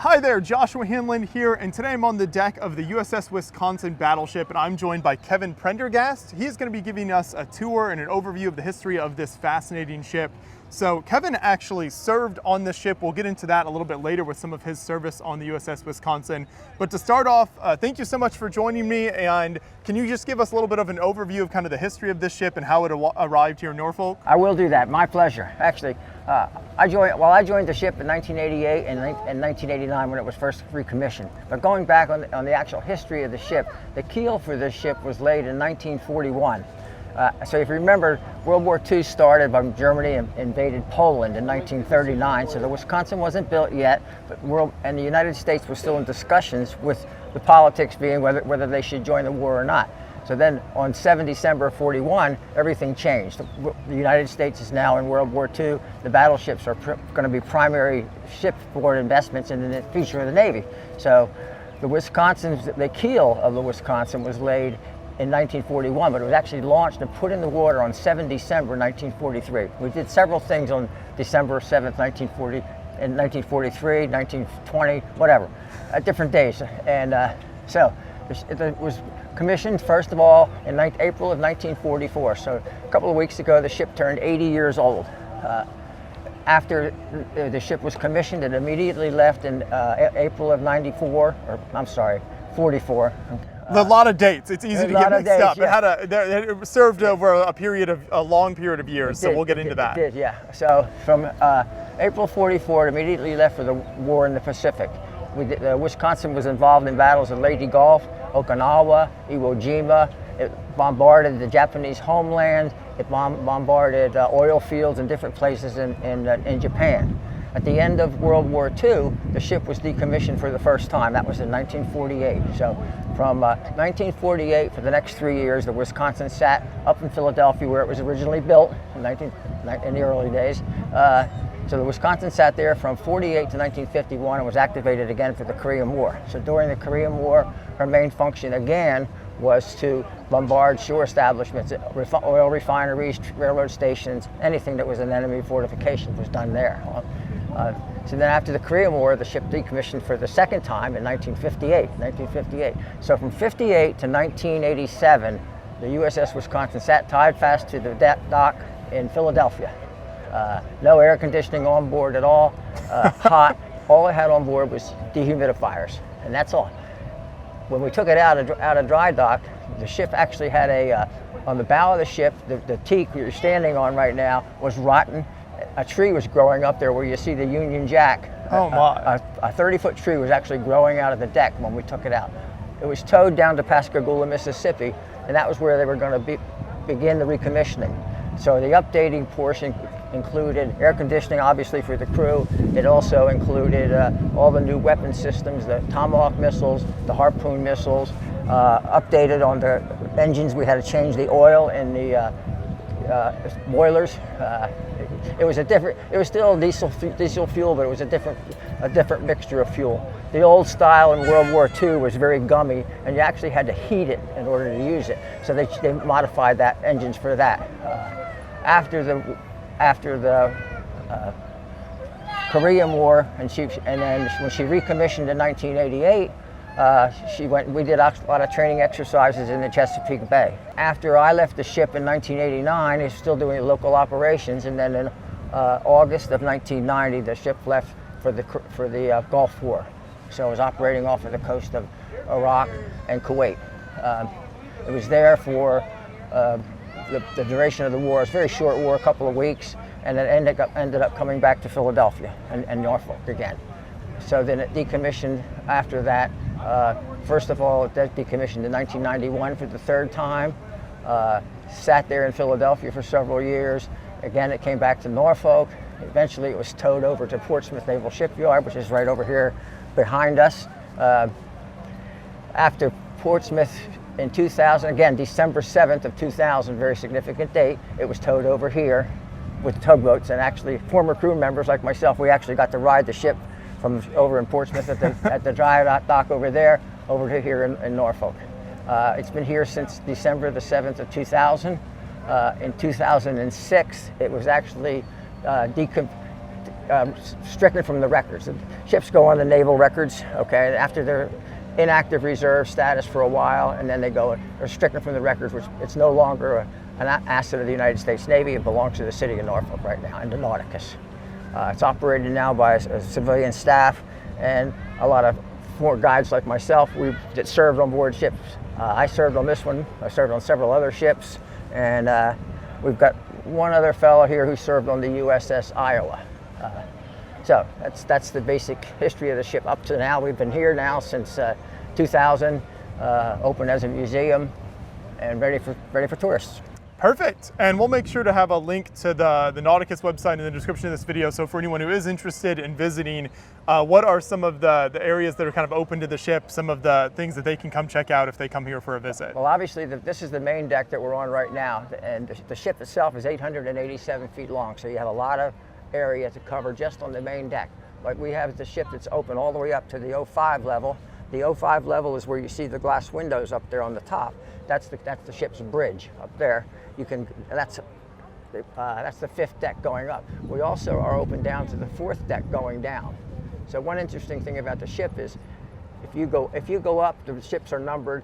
Hi there, Joshua Hanlon here, and today I'm on the deck of the USS Wisconsin Battleship, and I'm joined by Kevin Prendergast. He's going to be giving us a tour and an overview of the history of this fascinating ship. So Kevin actually served on this ship. We'll get into that a little bit later with some of his service on the USS Wisconsin. But to start off, thank you so much for joining me, and can you just give us a little bit of an overview of kind of the history of this ship and how it arrived here in Norfolk? I will do that, my pleasure. Actually, I joined the ship in 1988 and 1989 when it was first recommissioned. But going back on the actual history of the ship, the keel for this ship was laid in 1941. So if you remember, World War II started when Germany invaded Poland in 1939, so the Wisconsin wasn't built yet, and the United States was still in discussions with the politics being whether they should join the war or not. So then on 7 December 41, everything changed. The United States is now in World War II. The battleships are going to be primary shipboard investments in the future of the Navy. So the keel of the Wisconsin was laid in 1941, but it was actually launched and put in the water on 7 December 1943. We did several things on December 7th, 1940, in 1943, 1920, whatever, at different days. And so it was commissioned, first of all, in April of 1944. So a couple of weeks ago, the ship turned 80 years old. After the ship was commissioned, it immediately left in April of 44. A lot of dates. It's easy to get mixed up. Yeah. It served over a long period of years, so we'll get into that. It did, yeah. So from April 44, it immediately left for the war in the Pacific. Wisconsin was involved in battles in Leyte Gulf, Okinawa, Iwo Jima. It bombarded the Japanese homeland. It bombarded oil fields in different places in Japan. At the end of World War II, the ship was decommissioned for the first time. That was in 1948. So from 1948, for the next 3 years, the Wisconsin sat up in Philadelphia where it was originally built in the early days. So the Wisconsin sat there from 48 to 1951 and was activated again for the Korean War. So during the Korean War, her main function again was to bombard shore establishments, oil refineries, railroad stations, anything that was an enemy fortification was done there. So then after the Korean War, the ship decommissioned for the second time in 1958. So from 58 to 1987, the USS Wisconsin sat tied fast to the dock in Philadelphia. No air conditioning on board at all, hot. All it had on board was dehumidifiers, and that's all. When we took it out of dry dock, the ship actually had on the bow of the ship, the teak you're standing on right now was rotten. A tree was growing up there where you see the Union Jack. Oh my. A 30-foot tree was actually growing out of the deck when we took it out. It was towed down to Pascagoula, Mississippi, and that was where they were going to begin the recommissioning. So the updating portion included air conditioning, obviously, for the crew. It also included all the new weapon systems, the Tomahawk missiles, the Harpoon missiles, updated on the engines. We had to change the oil in the boilers. It was still diesel fuel, but it was a different mixture of fuel. The old style in World War II was very gummy, and you actually had to heat it in order to use it. So they modified that engines for that. After the Korean War, and then when she recommissioned in 1988, we did a lot of training exercises in the Chesapeake Bay. After I left the ship in 1989, it was still doing local operations, and then in August of 1990, the ship left for the Gulf War. So it was operating off of the coast of Iraq and Kuwait. It was there for the duration of the war. It was a very short war, a couple of weeks, and then ended up coming back to Philadelphia and Norfolk again. So then it decommissioned after that. First of all, it decommissioned in 1991 for the third time. Sat there in Philadelphia for several years. Again, it came back to Norfolk. Eventually, it was towed over to Portsmouth Naval Shipyard, which is right over here behind us. After Portsmouth in 2000, again, December 7th of 2000, very significant date, it was towed over here with tugboats, and actually former crew members like myself, we actually got to ride the ship from over in Portsmouth at the dry dock over there, over to here in Norfolk. It's been here since December the 7th of 2000. In 2006, it was actually stricken from the records. The ships go on the naval records, okay, after they're inactive reserve status for a while, and then they're stricken from the records, which it's no longer an asset of the United States Navy. It belongs to the city of Norfolk right now, and the Nauticus. It's operated now by a civilian staff and a lot of former guides like myself that served on board ships. I served on this one. I served on several other ships, and we've got one other fellow here who served on the USS Iowa. So that's the basic history of the ship up to now. We've been here now since 2000, open as a museum, and ready for tourists. Perfect. And we'll make sure to have a link to the Nauticus website in the description of this video. So for anyone who is interested in visiting, what are some of the areas that are kind of open to the ship, some of the things that they can come check out if they come here for a visit? Well, obviously, this is the main deck that we're on right now, and the ship itself is 887 feet long, so you have a lot of area to cover just on the main deck. Like we have the ship that's open all the way up to the 05 level. The 05 level is where you see the glass windows up there on the top. That's the ship's bridge up there. That's the fifth deck going up. We also are open down to the fourth deck going down. So one interesting thing about the ship is if you go up, the ships are numbered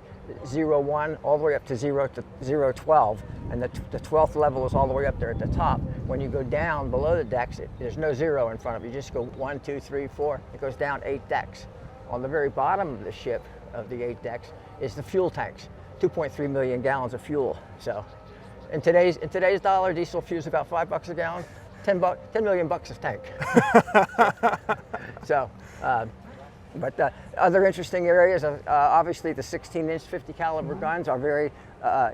01 all the way up to 012, and the 12th level is all the way up there at the top. When you go down below the decks, there's no 0 in front of you. You just go 1, 2, 3, 4. It goes down 8 decks. On the very bottom of the ship, of the 8 decks, is the fuel tanks. 2.3 million gallons of fuel. So, in today's dollar, diesel fuel is about $5 a gallon. 10 million bucks a tank. So, but other interesting areas, obviously the 16-inch 50 caliber guns are very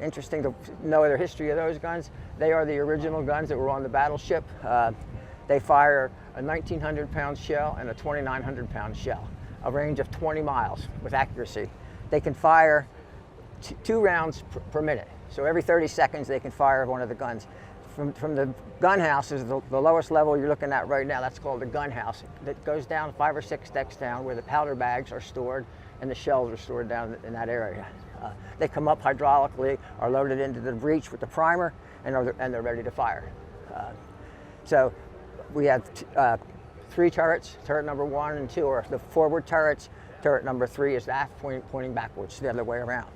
interesting to know the history of those guns. They are the original guns that were on the Battleship. They fire a 1,900-pound shell and a 2,900-pound shell, a range of 20 miles with accuracy. They can fire 2 rounds per minute. So every 30 seconds they can fire one of the guns. From the gun house is the lowest level you're looking at right now. That's called the gun house. That goes down 5 or 6 decks down where the powder bags are stored and the shells are stored down in that area. They come up hydraulically, are loaded into the breech with the primer, and they're ready to fire. So we have 3 turrets. Turret number 1 and 2 are the forward turrets. Turret number 3 is the aft pointing backwards, the other way around.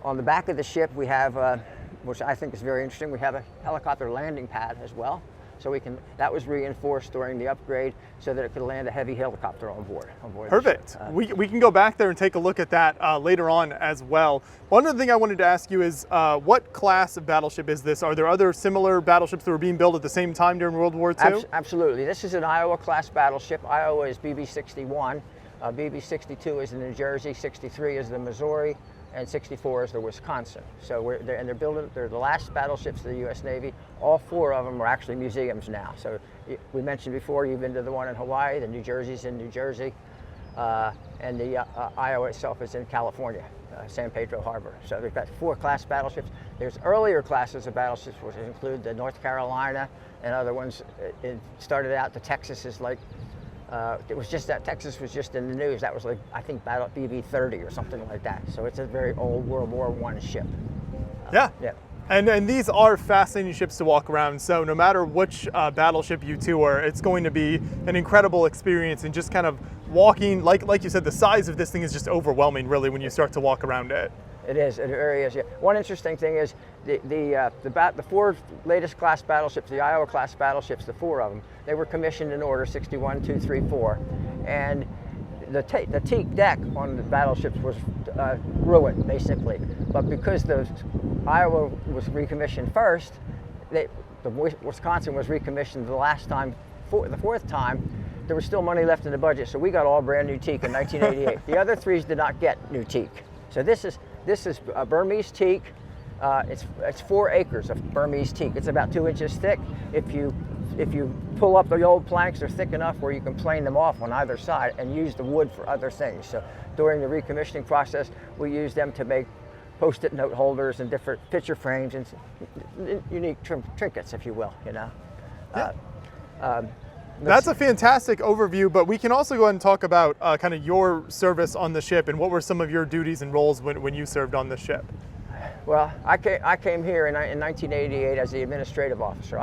On the back of the ship, we have, which I think is very interesting, we have a helicopter landing pad as well. So that was reinforced during the upgrade so that it could land a heavy helicopter on board. Perfect. We can go back there and take a look at that later on as well. One other thing I wanted to ask you is, what class of battleship is this? Are there other similar battleships that were being built at the same time during World War II? Absolutely. This is an Iowa class battleship. Iowa is BB-61. BB-62 is the New Jersey, 63 is the Missouri, and 64 is the Wisconsin. So they're the last battleships of the U.S. Navy. All 4 of them are actually museums now. So we mentioned before, you've been to the one in Hawaii, the New Jersey's in New Jersey, and the Iowa itself is in California, San Pedro Harbor. So we've got 4 class battleships. There's earlier classes of battleships, which include the North Carolina and other ones. It started out, the Texas is like, it was just that Texas was just in the news. That was like, I think, Battle BB-30 or something like that. So it's a very old World War I ship. Yeah. Yeah. And these are fascinating ships to walk around. So no matter which battleship you tour, it's going to be an incredible experience. And just kind of walking, like you said, the size of this thing is just overwhelming, really, when you start to walk around it. It is. It really is. Yeah. One interesting thing is the 4 latest class battleships, the Iowa class battleships, the 4 of them, they were commissioned in order 61, 2, 3, 4, and the teak deck on the battleships was ruined basically. But because the Iowa was recommissioned first, the Wisconsin was recommissioned the last time, the 4th time. There was still money left in the budget, so we got all brand new teak in 1988. The other 3s did not get new teak. So this is a Burmese teak. It's 4 acres of Burmese teak. It's about 2 inches thick. If you pull up the old planks, they're thick enough where you can plane them off on either side and use the wood for other things. So during the recommissioning process, we used them to make Post-it note holders and different picture frames and unique trinkets, if you will. You know. Yeah. That's a fantastic overview, but we can also go ahead and talk about kind of your service on the ship and what were some of your duties and roles when you served on the ship. Well, I came here in 1988 as the administrative officer.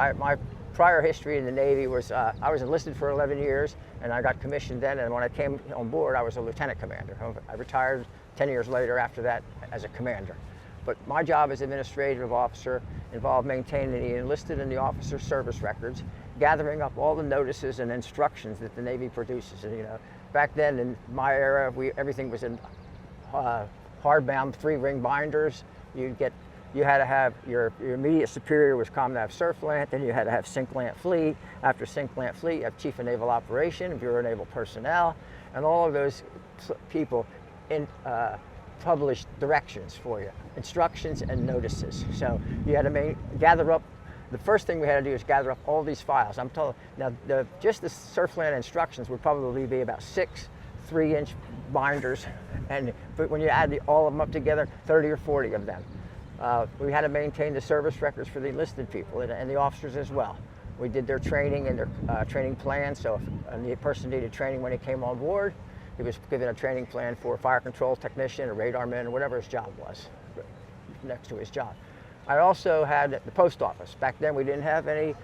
prior history in the Navy was I was enlisted for 11 years, and I got commissioned then, and when I came on board, I was a lieutenant commander. I retired 10 years later after that as a commander. But my job as administrative officer involved maintaining the enlisted and the officer service records, gathering up all the notices and instructions that the Navy produces. And, back then in my era, everything was in hardbound 3-ring binders. You had to have your immediate superior was Commandant of Surflant, then you had to have Sinklant Fleet. After Sinklant Fleet, you have Chief of Naval Operation, Bureau of Naval Personnel, and all of those people published directions for you, instructions and notices. So you had to gather up. The first thing we had to do is gather up all these files. I'm told now just the Surfland instructions would probably be about 6 3-inch binders, but when you add all of them up together, 30 or 40 of them. We had to maintain the service records for the enlisted people and the officers as well. We did their training and their training plans. So if the person needed training when he came on board, he was given a training plan for a fire control technician, a radar man, or whatever his job was next to his job. I also had the post office. Back then we didn't have any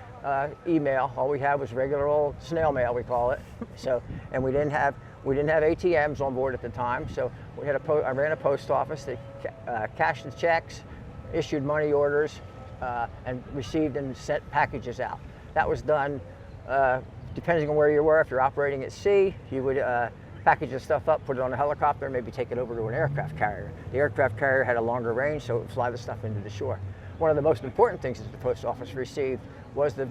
email. All we had was regular old snail mail, we call it. So, and we didn't have ATMs on board at the time. So we had I ran a post office that cashed the checks, issued money orders, and received and sent packages out. That was done depending on where you were. If you're operating at sea, you would package the stuff up, put it on a helicopter, and maybe take it over to an aircraft carrier. The aircraft carrier had a longer range, so it would fly the stuff into the shore. One of the most important things that the post office received was the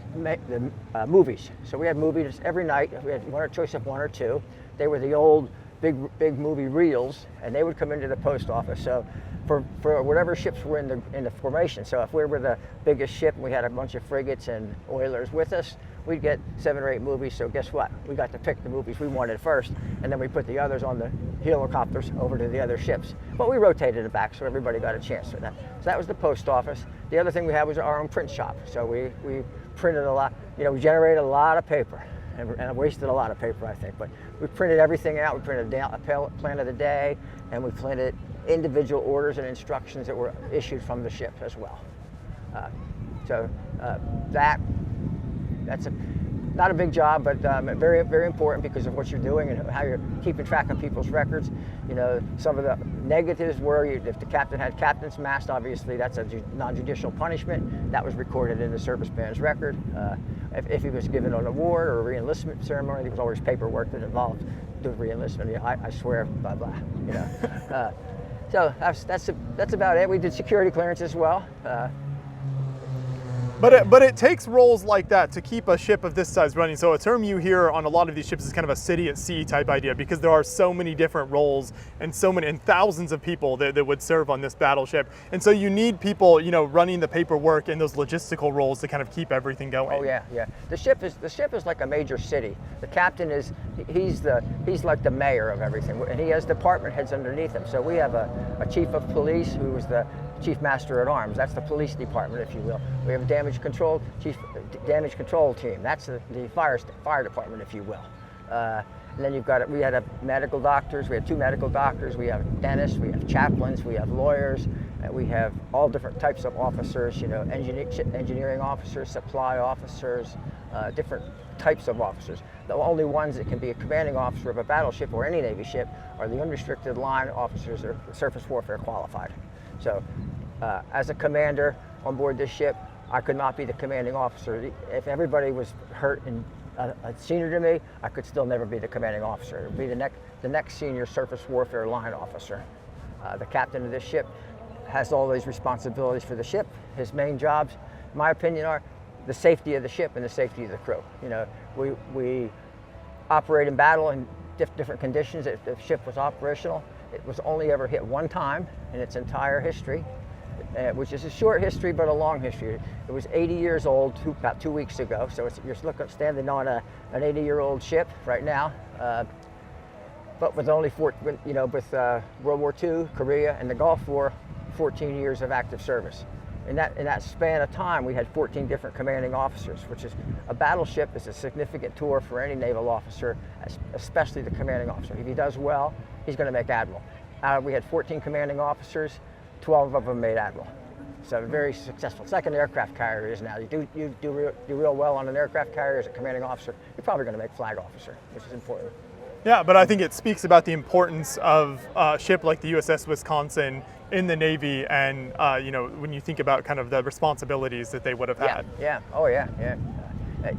movies. So we had movies every night. We had a choice of 1 or 2. They were the old big movie reels, and they would come into the post office. So for whatever ships were in the formation. So if we were the biggest ship and we had a bunch of frigates and oilers with us, we'd get 7 or 8 movies. So guess what? We got to pick the movies we wanted first, and then we put the others on the helicopters over to the other ships. But we rotated it back so everybody got a chance for that. So that was the post office. The other thing we had was our own print shop. So we printed a lot. We generated a lot of paper. And I wasted a lot of paper, I think. But we printed everything out. We printed a plan of the day, and we printed individual orders and instructions that were issued from the ship as well. That's not a big job, but very, very important because of what you're doing and how you're keeping track of people's records. Some of the negatives were if the captain had captain's mast, obviously that's a non-judicial punishment. That was recorded in the service man's record. If he was given an award or a re-enlistment ceremony, there was always paperwork that involved the re-enlistment. I swear, blah blah. So that's about it. We did security clearance as well. But it takes roles like that to keep a ship of this size running. So a term you hear on a lot of these ships is kind of a city at sea type idea, because there are so many different roles and thousands of people that would serve on this battleship. And so you need people, running the paperwork and those logistical roles to kind of keep everything going. Oh yeah. The ship is like a major city. The captain he's like the mayor of everything, and he has department heads underneath him. So we have a chief of police who is the chief master at arms. That's the police department, if you will. We have a damage control team. That's the fire department, if you will. And then we had medical doctors. We had 2 medical doctors. We have dentists. We have chaplains. We have lawyers. We have all different types of officers. Engineering officers, supply officers, different types of officers. The only ones that can be a commanding officer of a battleship or any Navy ship are the unrestricted line officers or surface warfare qualified. So as a commander on board this ship, I could not be the commanding officer. If everybody was hurt and senior to me, I could still never be the commanding officer. It would be the next senior surface warfare line officer. The captain of this ship has all these responsibilities for the ship. His main jobs, in my opinion, are the safety of the ship and the safety of the crew. We operate in battle in different conditions. If the ship was operational, it was only ever hit one time in its entire history, which is a short history but a long history. It was 80 years old about 2 weeks ago, so you're standing on an 80-year-old ship right now. But with only with World War II, Korea, and the Gulf War, 14 years of active service. In that span of time, we had 14 different commanding officers, which is a battleship is a significant tour for any naval officer, especially the commanding officer. If he does well, he's going to make admiral. We had 14 commanding officers, 12 of them made admiral. So very successful. It's like an aircraft carrier is now. You do real well on an aircraft carrier as a commanding officer. You're probably going to make flag officer, which is important. Yeah, but I think it speaks about the importance of a ship like the USS Wisconsin in the Navy, and you know, when you think about kind of the responsibilities that they would have had. Yeah. Oh yeah.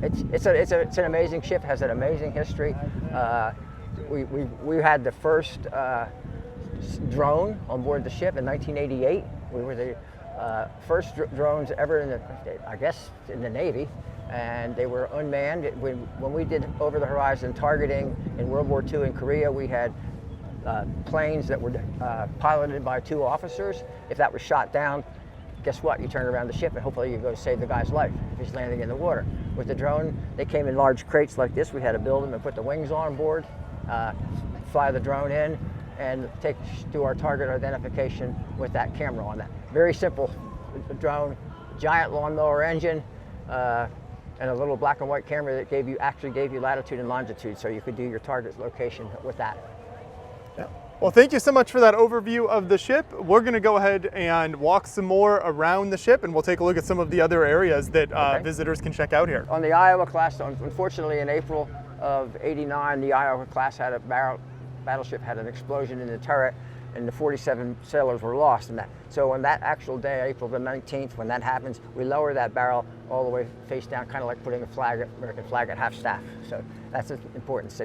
It's an amazing ship. Has an amazing history. We had the first drone on board the ship in 1988. We were the first drones ever in the Navy, and they were unmanned. When we did over-the-horizon targeting in World War II in Korea, we had planes that were piloted by 2 officers. If that was shot down, guess what? You turn around the ship and hopefully you go save the guy's life if he's landing in the water. With the drone, they came in large crates like this. We had to build them and put the wings on board, fly the drone in, and do our target identification with that camera on that. Very simple drone, giant lawnmower engine, and a little black and white camera that actually gave you latitude and longitude, so you could do your target location with that. Yeah. Well, thank you so much for that overview of the ship. We're going to go ahead and walk some more around the ship, and we'll take a look at some of the other areas that visitors can check out here. On the Iowa class, unfortunately in April of '89, the Iowa class had battleship had an explosion in the turret, and the 47 sailors were lost in that. So on that actual day, April the 19th, when that happens, we lower that barrel all the way face down, kind of like putting a American flag at half staff. So that's important.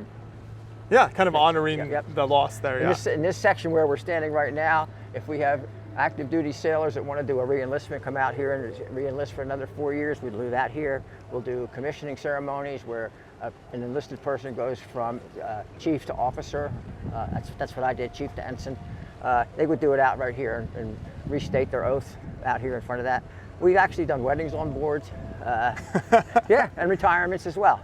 Yeah, kind of honoring the loss there. In this section where we're standing right now, if we have active duty sailors that want to do a re-enlistment, come out here and re-enlist for another 4 years, we'll do that here. We'll do commissioning ceremonies where an enlisted person goes from chief to officer. That's what I did, chief to ensign. They would do it out right here and restate their oath out here in front of that. We've actually done weddings on board, and retirements as well.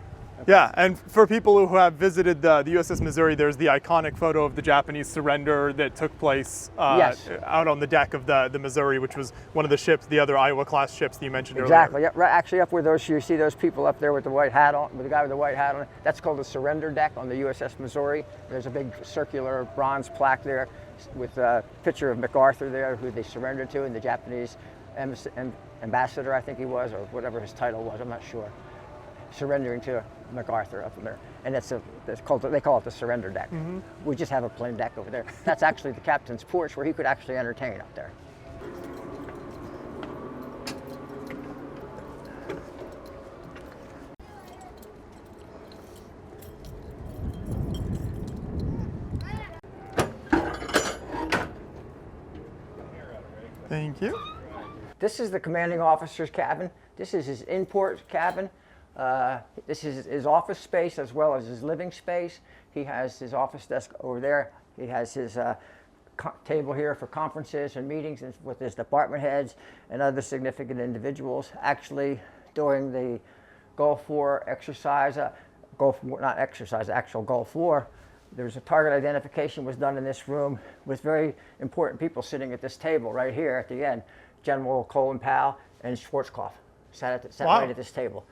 Yeah, and for people who have visited the USS Missouri, there's the iconic photo of the Japanese surrender that took place out on the deck of the Missouri, which was one of the ships, the other Iowa-class ships that you mentioned earlier. Exactly. Yeah, right. Actually, up where you see those people up there with the white hat on, with the guy with the white hat on, that's called the surrender deck on the USS Missouri. There's a big circular bronze plaque there with a picture of MacArthur there, who they surrendered to, and the Japanese ambassador, I think he was, or whatever his title was, I'm not sure, surrendering to MacArthur up in there. And they call it the surrender deck. Mm-hmm. We just have a plain deck over there. That's actually the captain's porch where he could actually entertain up there. Thank you. This is the commanding officer's cabin. This is his in-port cabin. This is his office space as well as his living space. He has his office desk over there. He has his table here for conferences and meetings with his department heads and other significant individuals. Actually, during the Gulf War exercise, actual Gulf War, there's a target identification was done in this room with very important people sitting at this table right here at the end. General Colin Powell and Schwarzkopf sat right at this table.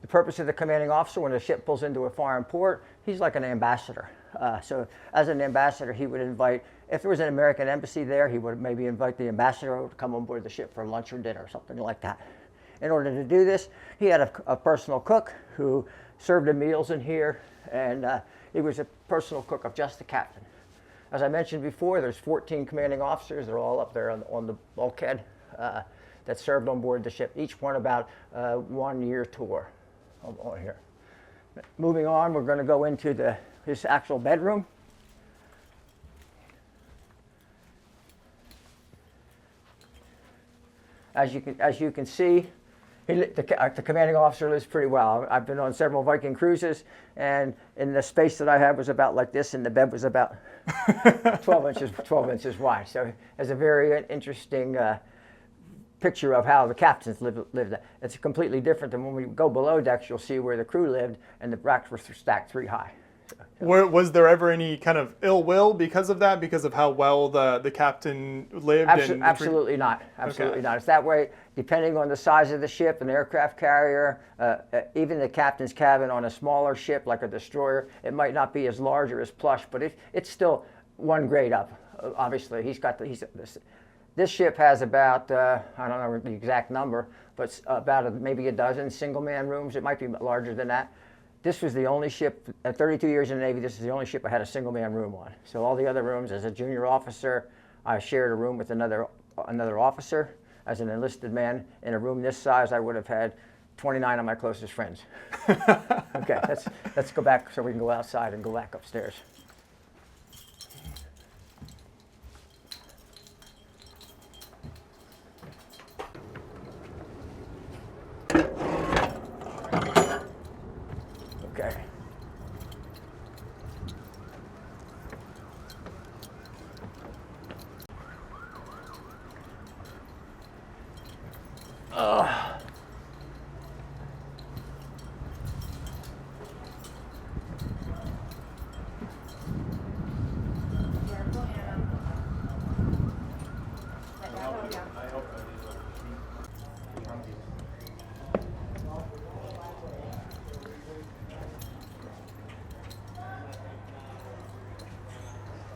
The purpose of the commanding officer, when a ship pulls into a foreign port, he's like an ambassador. So as an ambassador, he would invite, if there was an American embassy there, he would maybe invite the ambassador to come on board the ship for lunch or dinner or something like that. In order to do this, he had a personal cook who served the meals in here, and he was a personal cook of just the captain. As I mentioned before, there's 14 commanding officers. They're all up there on the bulkhead that served on board the ship, each one about 1 year tour on here. Moving on, we're going to go into his actual bedroom. As you can see, the commanding officer lives pretty well. I've been on several Viking cruises, and in the space that I had was about like this, and the bed was about 12 inches wide. So it has a very interesting picture of how the captains lived. It's completely different than when we go below decks. You'll see where the crew lived, and the racks were stacked 3 high. Was there ever any kind of ill will because of that, because of how well the captain lived? Absolutely not. Absolutely not. It's that way depending on the size of the ship, an aircraft carrier, even the captain's cabin on a smaller ship like a destroyer. It might not be as large or as plush, but it's still one grade up. Obviously, This ship has about, I don't know the exact number, but about maybe a dozen single-man rooms. It might be larger than that. This was the only ship, at 32 years in the Navy, this is the only ship I had a single-man room on. So all the other rooms, as a junior officer, I shared a room with another officer. As an enlisted man, in a room this size, I would have had 29 of my closest friends. Okay, let's go back so we can go outside and go back upstairs. Okay.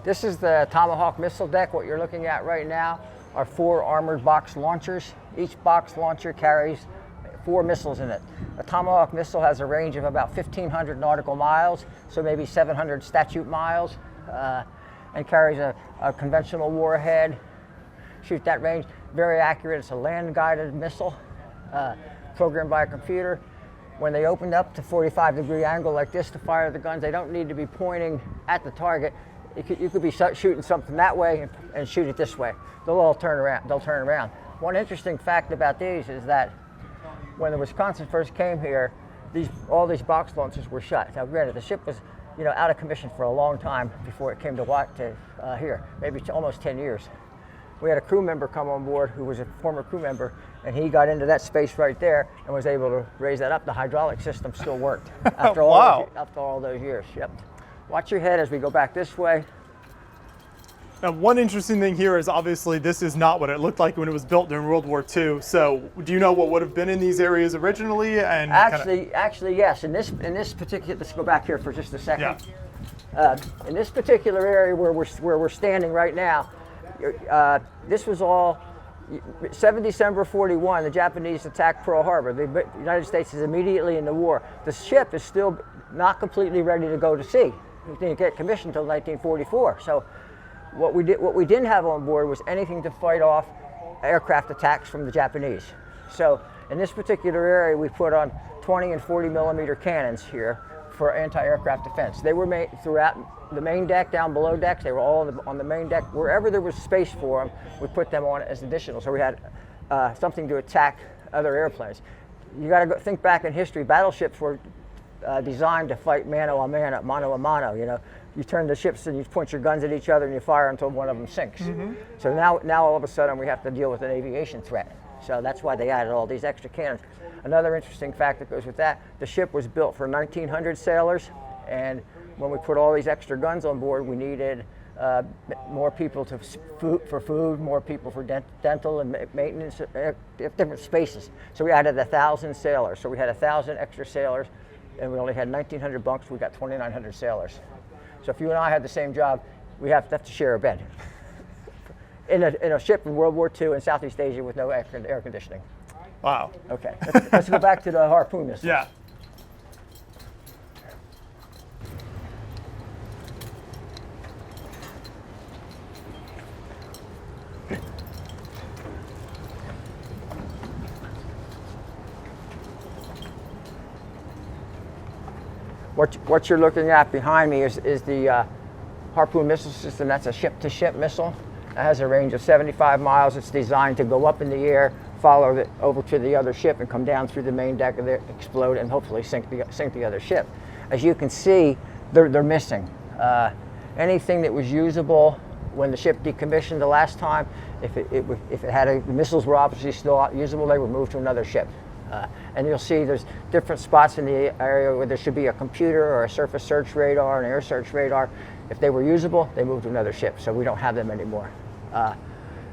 This is the Tomahawk missile deck. What you're looking at right now are 4 armored box launchers. Each box launcher carries 4 missiles in it. A Tomahawk missile has a range of about 1,500 nautical miles, so maybe 700 statute miles, and carries a conventional warhead. Shoot that range. Very accurate. It's a land-guided missile programmed by a computer. When they opened up to 45-degree angle like this to fire the guns, they don't need to be pointing at the target. You could be shooting something that way and shoot it this way. They'll all turn around. They'll turn around. One interesting fact about these is that when the Wisconsin first came here, all these box launchers were shut. Now, granted, the ship was, out of commission for a long time before it came to here, maybe almost 10 years. We had a crew member come on board who was a former crew member, and he got into that space right there and was able to raise that up. The hydraulic system still worked after all those years. Yep. Watch your head as we go back this way. Now, one interesting thing here is obviously this is not what it looked like when it was built during World War II. So, do you know what would have been in these areas originally? And actually, yes. In this particular, let's go back here for just a second. Yeah. In this particular area where we're standing right now, this was all 7 December 41. The Japanese attacked Pearl Harbor. The United States is immediately in the war. The ship is still not completely ready to go to sea. It didn't get commissioned until 1944. So what we didn't have on board was anything to fight off aircraft attacks from the Japanese. So in this particular area, we put on 20 and 40 millimeter cannons here for anti-aircraft defense. They were made throughout the main deck, down below decks. They were all on the main deck. Wherever there was space for them, we put them on as additional. So we had something to attack other airplanes. You got to think back in history. Battleships were designed to fight mano a mano. You turn the ships and you point your guns at each other and you fire until one of them sinks. Mm-hmm. So now all of a sudden we have to deal with an aviation threat. So that's why they added all these extra cannons. Another interesting fact that goes with that, the ship was built for 1,900 sailors, and when we put all these extra guns on board, we needed more people for food, more people for dental and maintenance, different spaces. So we added 1,000 sailors. So we had 1,000 extra sailors, and we only had 1,900 bunks. We got 2,900 sailors. So if you and I had the same job, we have to share a bed. In a ship in World War II in Southeast Asia with no air conditioning. Wow. Okay, let's go back to the harpoon missiles. Yeah. What you're looking at behind me is the harpoon missile system. That's a ship-to-ship missile. It has a range of 75 miles. It's designed to go up in the air, follow it over to the other ship, and come down through the main deck of it, explode, and hopefully sink the other ship. As you can see, they're missing. Anything that was usable when the ship decommissioned the last time, if it had the missiles were obviously still usable, they were moved to another ship. And you'll see there's different spots in the area where there should be a computer or a surface search radar, an air search radar. If they were usable, they moved to another ship, so we don't have them anymore.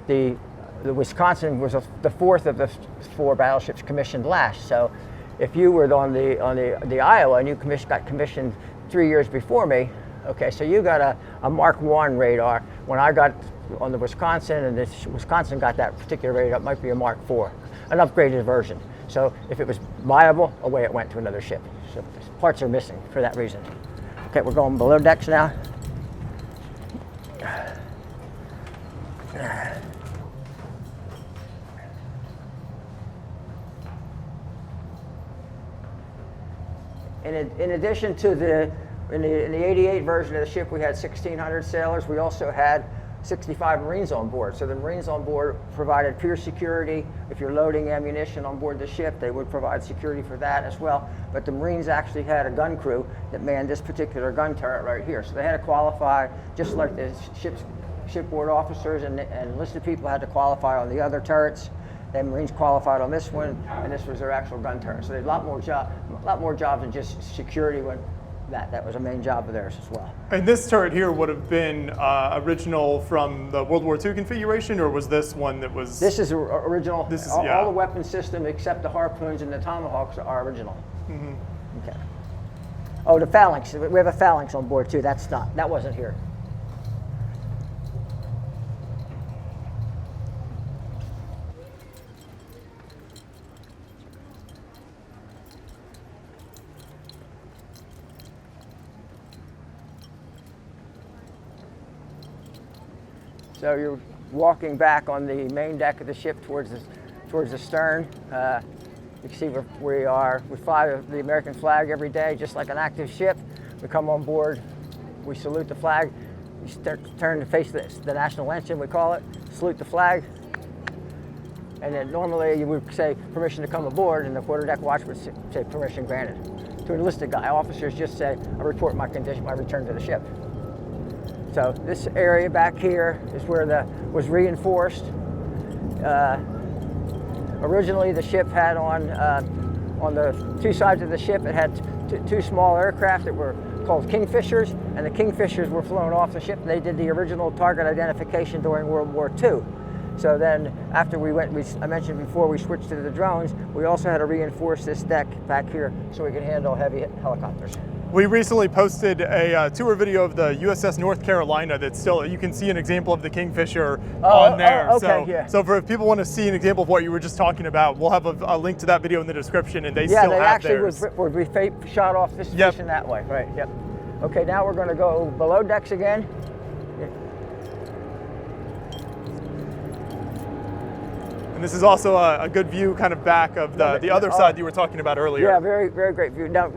The Wisconsin was the fourth of the 4 battleships commissioned last. So if you were on the Iowa and you got commissioned 3 years before me, Okay, so you got a Mark I radar. When I got on the Wisconsin, and the Wisconsin got that particular radar, it might be a Mark IV, an upgraded version. So if it was viable, away it went to another ship. So parts are missing for that reason. Okay, we're going below decks now. In addition to in the 88 version of the ship, we had 1,600 sailors. We also had 65 Marines on board. So the Marines on board provided pier security. If you're loading ammunition on board the ship, they would provide security for that as well. But the Marines actually had a gun crew that manned this particular gun turret right here. So they had to qualify, just like the shipboard officers and enlisted people had to qualify on the other turrets. The Marines qualified on this one, and this was their actual gun turret. So they had a lot more jobs than just security. When that was a main job of theirs as well. And this turret here would have been original from the World War II configuration, or was this one that was? This is original. This is, all the weapon system except the harpoons and the tomahawks are original. Mm-hmm. Okay. Oh, the phalanx. We have a phalanx on board too. That wasn't here. So you're walking back on the main deck of the ship towards the stern. You can see where we are. We fly the American flag every day, just like an active ship. We come on board, we salute the flag. We turn to face the national anthem, we call it, salute the flag. And then normally you would say permission to come aboard, and the quarterdeck watch would say permission granted. To an enlisted guy, officers just say, I report my condition, my return to the ship. So this area back here is where was reinforced. Originally, the ship had on the two sides of the ship, it had two small aircraft that were called Kingfishers, and the Kingfishers were flown off the ship. They did the original target identification during World War II. So then, after I mentioned before, we switched to the drones. We also had to reinforce this deck back here so we could handle heavy helicopters. We recently posted a tour video of the USS North Carolina that's still, you can see an example of the Kingfisher on there. So for if people want to see an example of what you were just talking about, we'll have a link to that video in the description, and they still have theirs. Yeah, they actually would be shot off this position that way. Right, yep. Okay, now we're going to go below decks again. And this is also a good view kind of back of the other side you were talking about earlier. Yeah, very, very great view. Now,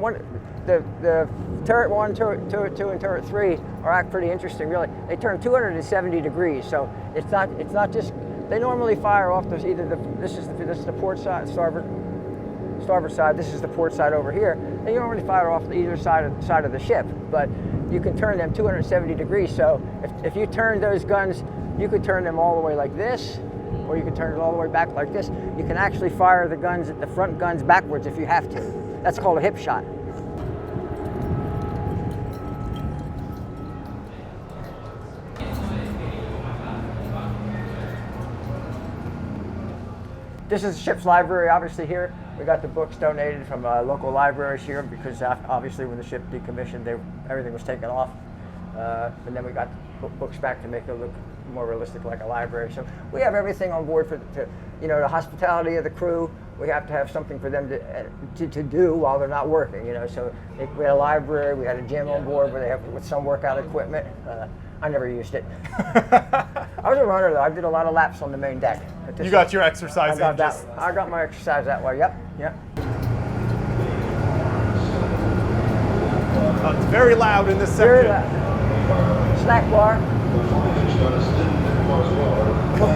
the turret 1, turret 2, and turret 3 are pretty interesting, really. They turn 270 degrees, so it's not just, they normally fire off this is the port side, starboard side, this is the port side over here. They normally fire off either side of the ship, but you can turn them 270 degrees, so if you turn those guns, you could turn them all the way like this, or you could turn it all the way back like this. You can actually fire the front guns backwards if you have to. That's called a hip shot. This is the ship's library, obviously here. We got the books donated from local libraries here because obviously when the ship decommissioned, everything was taken off. And then we got books back to make it look more realistic like a library. So we have everything on board for the hospitality of the crew. We have to have something for them to do while they're not working. So we had a library, we had a gym on board where they have with some workout equipment. I never used it. I was a runner though. I did a lot of laps on the main deck. You got your exercise in. I got my exercise that way. Yep. It's very loud in this section. Very loud. Snack bar.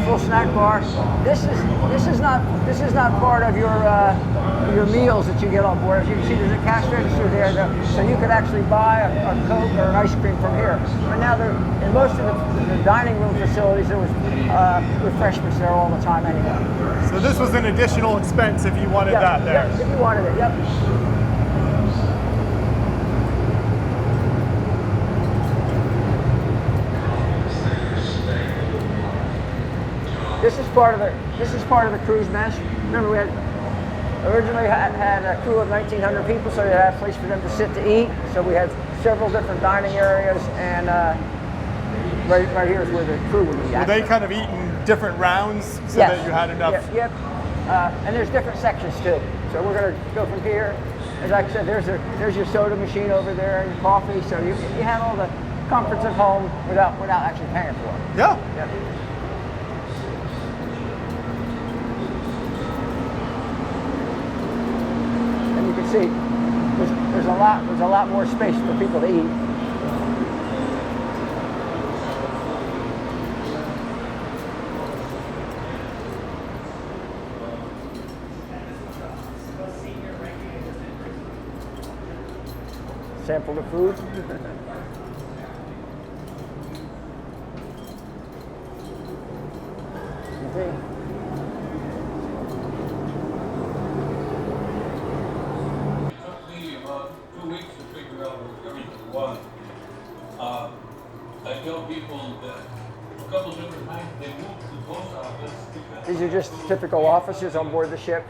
Full snack bar. This is not part of your meals that you get on board. As you can see, there's a cash register there, so you could actually buy a Coke or an ice cream from here. But now, in most of the dining room facilities, there was refreshments there all the time anyway. So this was an additional expense if you wanted that there. Yeah, if you wanted it. Yep. This is part of the crew's mess. Remember, we originally had a crew of 1,900 people, so they had a place for them to sit to eat. So we had several different dining areas, and right here is where the crew would be. Were they kind of eating different rounds so Yes. that you had enough? Yep. And there's different sections too. So we're going to go from here. As I said, there's your soda machine over there and your coffee. So you have all the comforts of home without actually paying for it. Yeah. Yep. And you can see there's a lot more space for people to eat. Sample the food. Okay. It took me about 2 weeks to figure out what everything was. I tell people that a couple different times they moved to the post office because These are just typical offices on board the ship.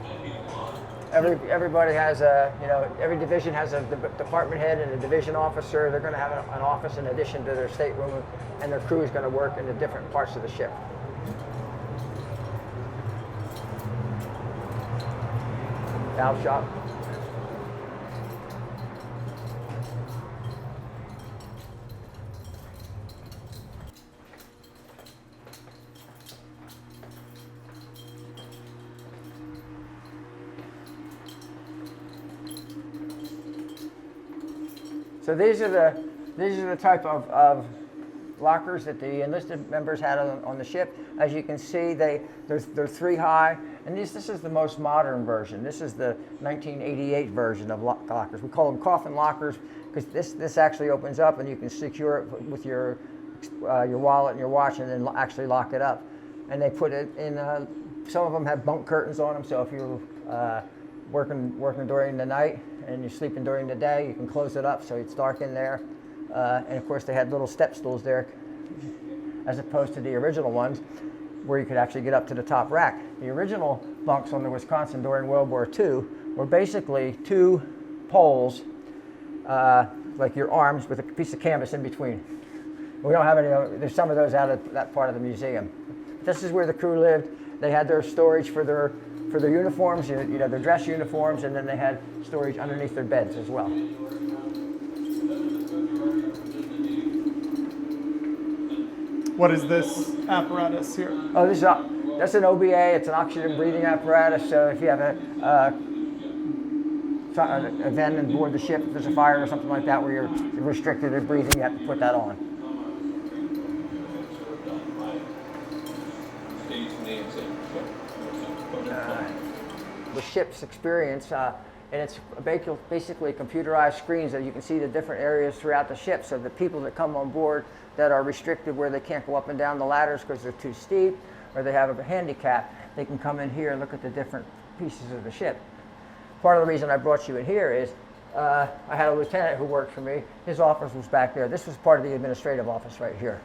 Everybody has every division has a department head and a division officer. They're going to have an office in addition to their stateroom, and their crew is going to work in the different parts of the ship. Valve shop. So these are the type of lockers that the enlisted members had on the ship. As you can see, they're 3 high, and this is the most modern version. This is the 1988 version of lockers. We call them coffin lockers because this actually opens up and you can secure it with your wallet and your watch, and then actually lock it up. And they put it in. Some of them have bunk curtains on them, so if you're working during the night and you're sleeping during the day, you can close it up so it's dark in there. And of course they had little step stools there as opposed to the original ones where you could actually get up to the top rack. The original bunks on the Wisconsin during World War II were basically 2 poles, like your arms with a piece of canvas in between. We don't have any, there's some of those out of that part of the museum. This is where the crew lived. They had their storage for their uniforms, their dress uniforms, and then they had storage underneath their beds as well. What is this apparatus here? Oh, that's an OBA. It's an oxygen breathing apparatus. So if you have an event on board the ship, if there's a fire or something like that where you're restricted to breathing, you have to put that on. The ship's experience, and it's basically computerized screens that you can see the different areas throughout the ship. So the people that come on board that are restricted where they can't go up and down the ladders because they're too steep, or they have a handicap, they can come in here and look at the different pieces of the ship. Part of the reason I brought you in here is I had a lieutenant who worked for me. His office was back there. This was part of the administrative office right here.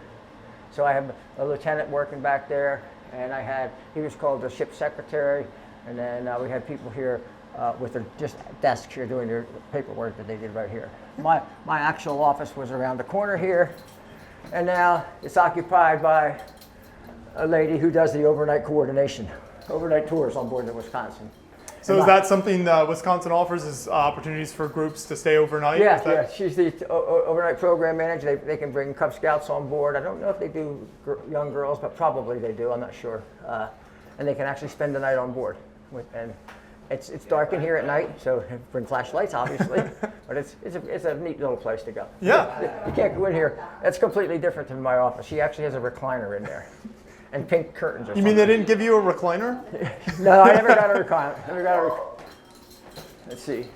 So I have a lieutenant working back there, and he was called the ship secretary. And then we had people here with their just desks here doing their paperwork that they did right here. My actual office was around the corner here, and now it's occupied by a lady who does the overnight coordination, overnight tours on board the Wisconsin. So is that something that Wisconsin offers, is opportunities for groups to stay overnight? Yeah, she's the overnight program manager. They can bring Cub Scouts on board. I don't know if they do young girls, but probably they do, I'm not sure. And they can actually spend the night on board. And it's dark in here at night, so bring flashlights, obviously. But it's a neat little place to go. Yeah. You can't go in here. That's completely different than my office. She actually has a recliner in there, and pink curtains. You mean they didn't give you a recliner? No, I never got a recliner. Let's see.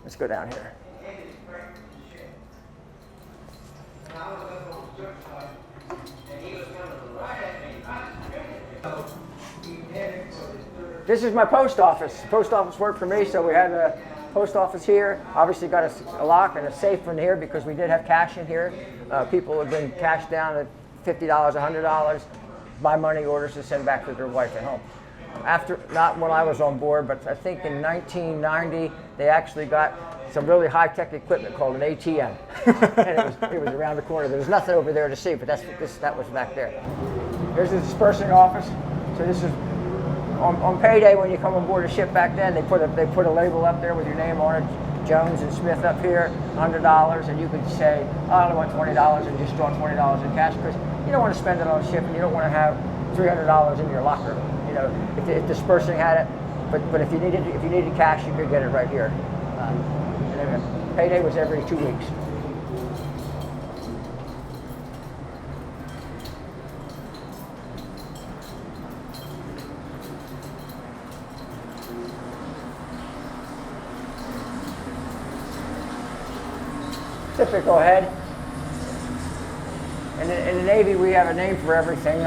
Let's go down here. This is my post office. The post office worked for me, so we had a post office here. Obviously got a lock and a safe in here because we did have cash in here. People would bring cash down at $50, $100, buy money orders to send back to their wife at home. not when I was on board, but I think in 1990 they actually got some really high-tech equipment called an ATM, and it was around the corner. There was nothing over there to see, but that was back there. Here's the dispersing office. So this is on payday when you come on board a ship back then. They put a label up there with your name on it, Jones and Smith up here, $100, and you could say, oh, I only want $20, and just draw $20 in cash, because you don't want to spend it on a ship, and you don't want to have $300 in your locker. You know, if dispersing had it, but if you needed cash, you could get it right here. And then payday was every 2 weeks. Typical head. In the Navy, we have a name for everything.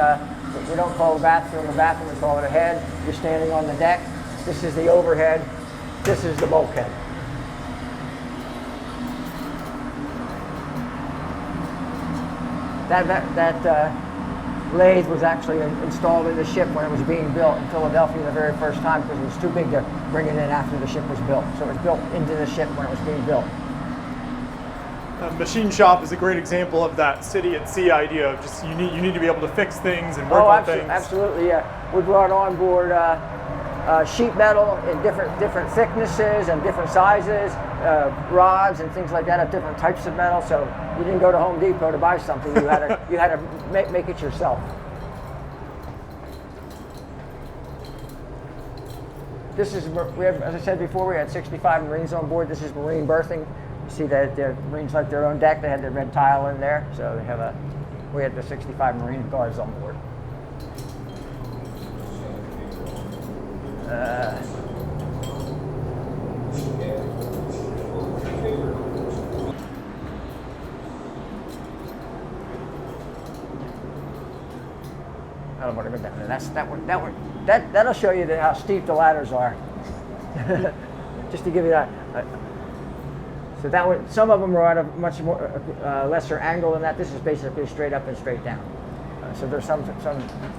We don't call the bathroom a bathroom, we call it a head. You're standing on the deck. This is the overhead. This is the bulkhead. That lathe was actually installed in the ship when it was being built in Philadelphia the very first time, because it was too big to bring it in after the ship was built. So it was built into the ship when it was being built. Machine shop is a great example of that city at sea idea of just you need to be able to fix things and work on things. Absolutely, yeah. We brought on board sheet metal in different thicknesses and different sizes, rods and things like that of different types of metal. So you didn't go to Home Depot to buy something. You had to make it yourself. This is, as I said before, we had 65 Marines on board. This is Marine berthing. You see that the Marines like their own deck. They had their red tile in there, so we had the 65 Marine guards on board. I don't want to go down there. That'll show you how steep the ladders are. Just to give you that. So that one, some of them are at a much more lesser angle than that. This is basically straight up and straight down. So there's some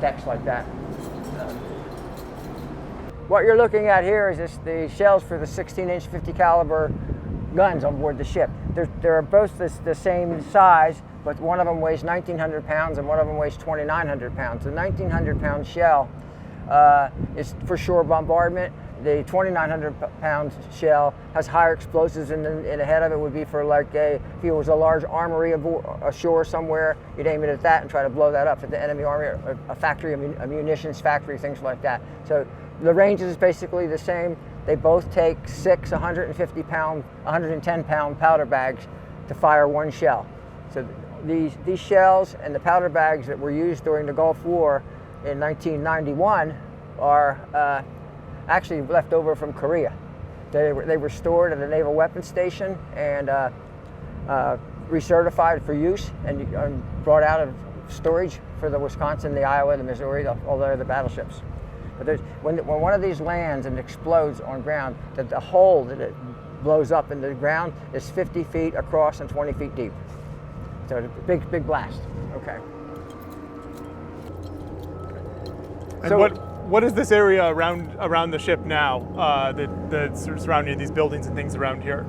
decks like that. What you're looking at here is the shells for the 16-inch 50 caliber guns on board the ship. They're both the same size, but one of them weighs 1,900 pounds and one of them weighs 2,900 pounds. The 1,900-pound shell is for shore bombardment. The 2,900 pound shell has higher explosives in the head of it. Would be for if it was a large armory ashore somewhere, you'd aim it at that and try to blow that up at the enemy army, a factory, a munitions factory, things like that. So the range is basically the same. They both take 6 110 pound powder bags to fire one shell. So these shells and the powder bags that were used during the Gulf War in 1991 are actually left over from Korea. They were stored at a naval weapons station and recertified for use and brought out of storage for the Wisconsin, the Iowa, the Missouri, all the other battleships. But when one of these lands and explodes on ground, the hole that it blows up in the ground is 50 feet across and 20 feet deep. So it's a big blast. Okay. And what is this area around the ship now? That's surrounding these buildings and things around here.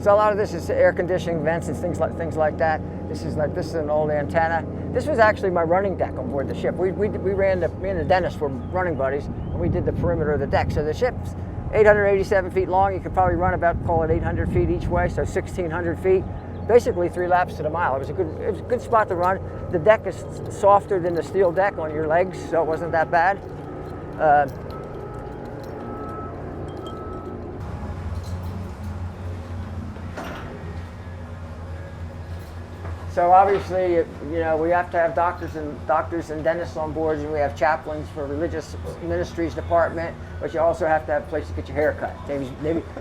So a lot of this is air conditioning vents and things like that. This is an old antenna. This was actually my running deck on board the ship. Me and the Dennis were running buddies, and we did the perimeter of the deck. So the ship's 887 feet long. You could probably run about, call it 800 feet each way, so 1,600 feet. Basically 3 laps to the mile. It was a good spot to run. The deck is softer than the steel deck on your legs, so it wasn't that bad. So obviously, we have to have doctors and dentists on board, and we have chaplains for religious ministries department. But you also have to have a place to get your hair cut.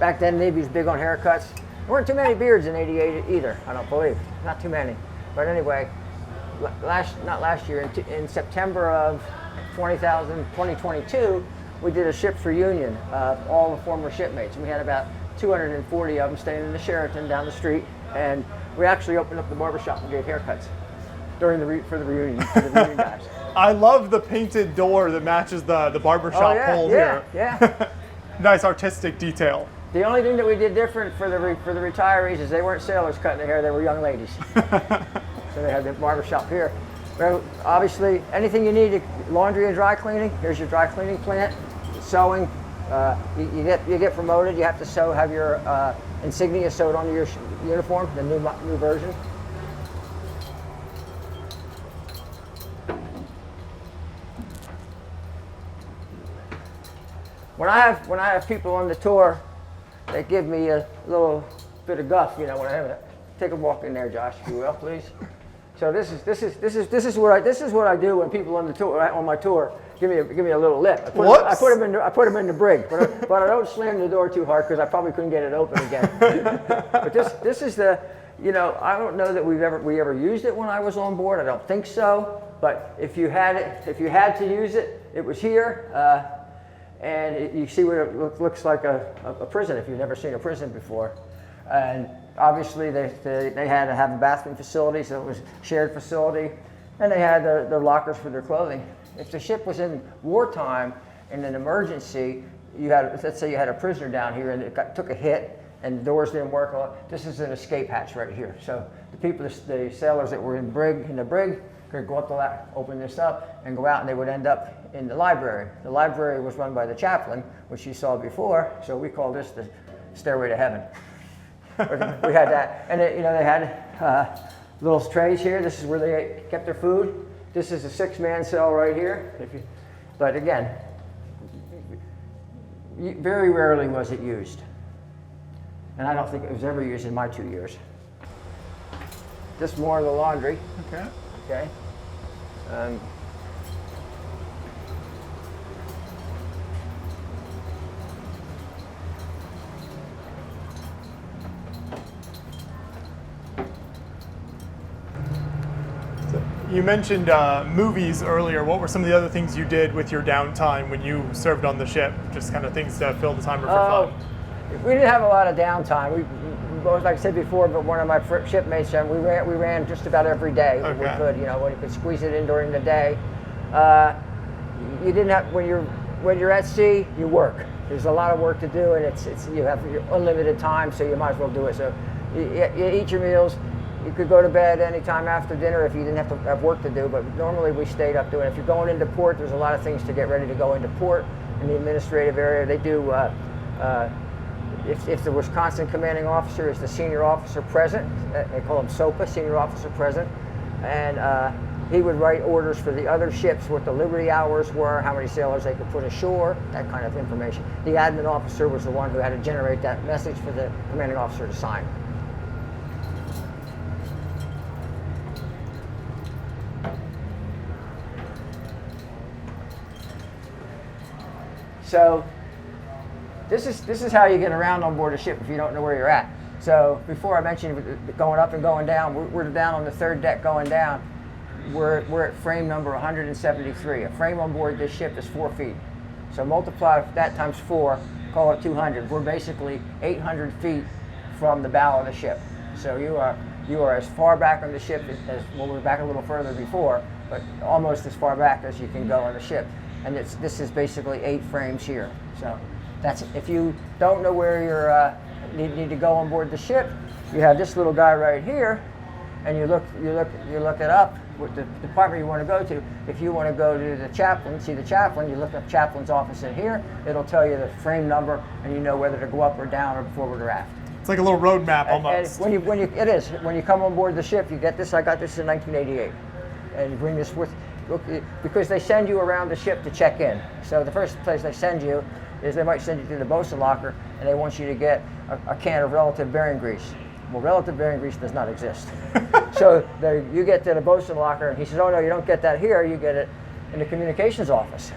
Back then, Navy was big on haircuts. There weren't too many beards in '88 either, I don't believe. Not too many. But anyway, not last year, in September of 2022, we did a ship for union, all the former shipmates. We had about 240 of them staying in the Sheraton down the street, and we actually opened up the barbershop and gave haircuts for the reunion guys. I love the painted door that matches the barbershop pole here. Yeah. Nice artistic detail. The only thing that we did different for the retirees is they weren't sailors cutting their hair; they were young ladies. So they had the barbershop here. But obviously, anything you need, laundry and dry cleaning. Here's your dry cleaning plant. Sewing. You get promoted. You have to sew. Have your insignia sewed onto your uniform. The new version. When I have people on the tour, they give me a little bit of guff, you know. When I have it, take a walk in there, Josh, if you will, please. So this is what I do when people on the tour, on my tour, give me a little lip. I put them in the brig, but I don't slam the door too hard because I probably couldn't get it open again. But this is the, you know, I don't know that we ever used it when I was on board. I don't think so. But if you had to use it, it was here. And you see what it looks like a prison if you've never seen a prison before. And obviously they had to have a bathroom facility, so it was a shared facility. And they had their lockers for their clothing. If the ship was in wartime in an emergency, let's say you had a prisoner down here and it took a hit and the doors didn't work. This is an escape hatch right here. So the sailors that were in the brig could go up to that, open this up, and go out, and they would end up in the library. The library was run by the chaplain, which you saw before, so we call this the Stairway to Heaven. We had that, and they had little trays here. This is where they kept their food. This is a 6-man cell right here. But again, very rarely was it used, and I don't think it was ever used in my 2 years. Just more of the laundry. Okay. Okay. You mentioned movies earlier. What were some of the other things you did with your downtime when you served on the ship? Just kind of things to fill the time or for fun? We didn't have a lot of downtime. We like I said before, but one of my shipmates, we ran just about every day when we could. You know, when you could squeeze it in during the day. You didn't have when you're at sea, you work. There's a lot of work to do, and you have your unlimited time, so you might as well do it. So you eat your meals. You could go to bed anytime after dinner if you didn't have to have work to do, but normally we stayed up doing it. If you're going into port, there's a lot of things to get ready to go into port. In the administrative area, they do, if the Wisconsin commanding officer is the senior officer present, they call him SOPA, senior officer present, and he would write orders for the other ships, what the liberty hours were, how many sailors they could put ashore, that kind of information. The admin officer was the one who had to generate that message for the commanding officer to sign. So this is how you get around on board a ship if you don't know where you're at. So before I mentioned going up and going down, we're down on the third deck going down. We're at frame number 173. A frame on board this ship is 4 feet. So multiply that times 4, call it 200. We're basically 800 feet from the bow of the ship. So you are as far back on the ship as, well, we were back a little further before, but almost as far back as you can go on the ship. And this is basically 8 frames here. So that's, if you don't know where you need to go on board the ship, you have this little guy right here, and you look it up with the department you want to go to. If you want to go to the chaplain, see the chaplain, you look up chaplain's office in here. It'll tell you the frame number, and you know whether to go up or down or forward or aft. It's like a little road map almost. And when you come on board the ship, you get this. I got this in 1988, and you bring this with. Because they send you around the ship to check in. So the first place they send you is they might send you to the bosun locker, and they want you to get a can of relative bearing grease. Well, relative bearing grease does not exist. So you get to the bosun locker, and he says, "Oh no, you don't get that here. You get it in the communications office."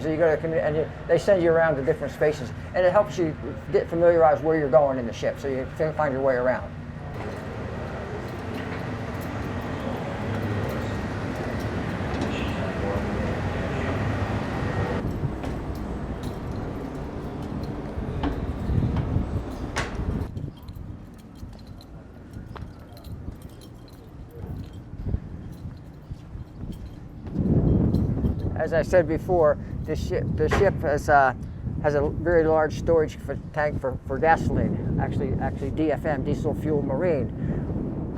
So you go to they send you around to different spaces, and it helps you get familiarized where you're going in the ship, so you can find your way around. as I said before, the ship has a very large storage tank for gasoline, actually DFM, diesel fuel marine.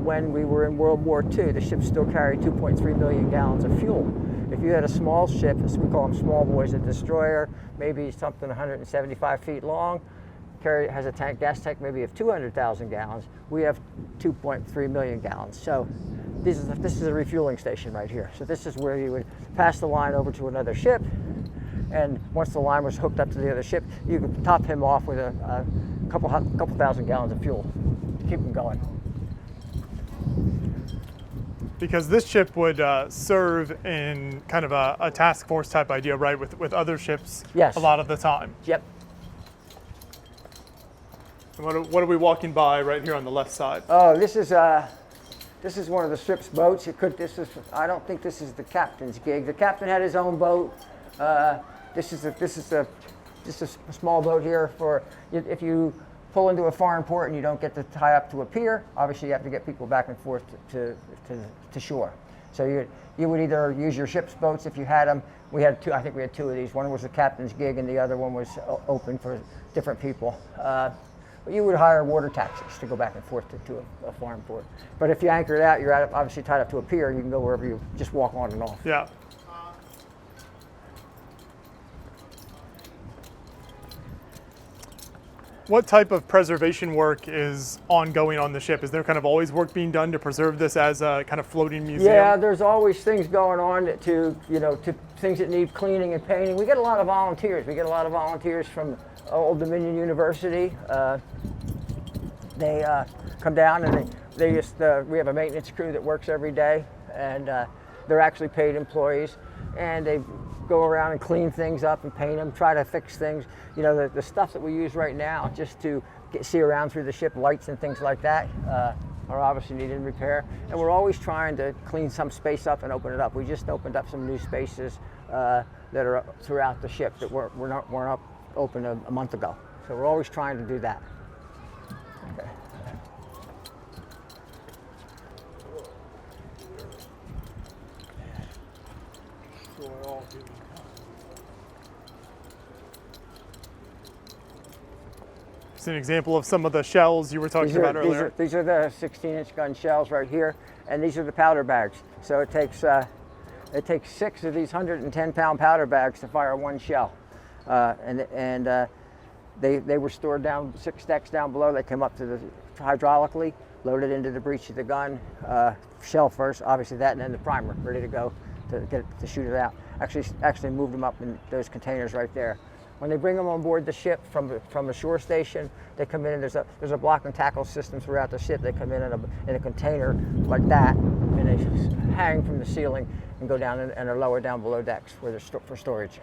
When we were in World War II, the ship still carried 2.3 million gallons of fuel. If you had a small ship, as we call them small boys, a destroyer, maybe something 175 feet long, has a gas tank maybe of 200,000 gallons. We have 2.3 million gallons. So this is a refueling station right here. So this is where you would pass the line over to another ship, and once the line was hooked up to the other ship, you could top him off with a couple thousand gallons of fuel to keep him going. Because this ship would serve in kind of a task force type idea, right, with other ships. Yes. A lot of the time. Yep. And what are we walking by right here on the left side? Oh, this is one of the ship's boats. I don't think this is the captain's gig. The captain had his own boat. This is a small boat here for if you pull into a foreign port and you don't get to tie up to a pier. Obviously, you have to get people back and forth to shore. So you would either use your ship's boats if you had them. We had two. I think we had two of these. One was the captain's gig, and the other one was open for different people. But you would hire water taxis to go back and forth to a foreign port. But if you anchor it out, you're obviously tied up to a pier. You can go wherever you just walk on and off. Yeah. What type of preservation work is ongoing on the ship? Is there kind of always work being done to preserve this as a kind of floating museum? Yeah, there's always things going on to things that need cleaning and painting. We get a lot of volunteers. We get a lot of volunteers from Old Dominion University. They come down and we have a maintenance crew that works every day, and they're actually paid employees, and they go around and clean things up and paint them, try to fix things. You know, the stuff that we use right now just to see around through the ship, lights and things like that, are obviously needing repair. And we're always trying to clean some space up and open it up. We just opened up some new spaces that are throughout the ship that weren't up open a month ago. So we're always trying to do that. Okay. It's an example of some of the shells you were talking about earlier. These are the 16-inch gun shells right here, and these are the powder bags. So it takes 6 of these 110-pound powder bags to fire one shell, they were stored down 6 decks down below. They came up to the hydraulically, loaded into the breech of the gun, shell first, obviously that, and then the primer ready to go to shoot it out. Actually moved them up in those containers right there. When they bring them on board the ship from the shore station, they come in and there's a block and tackle system throughout the ship. They come in a container like that, and they hang from the ceiling and go down and are lowered down below decks where they're for storage.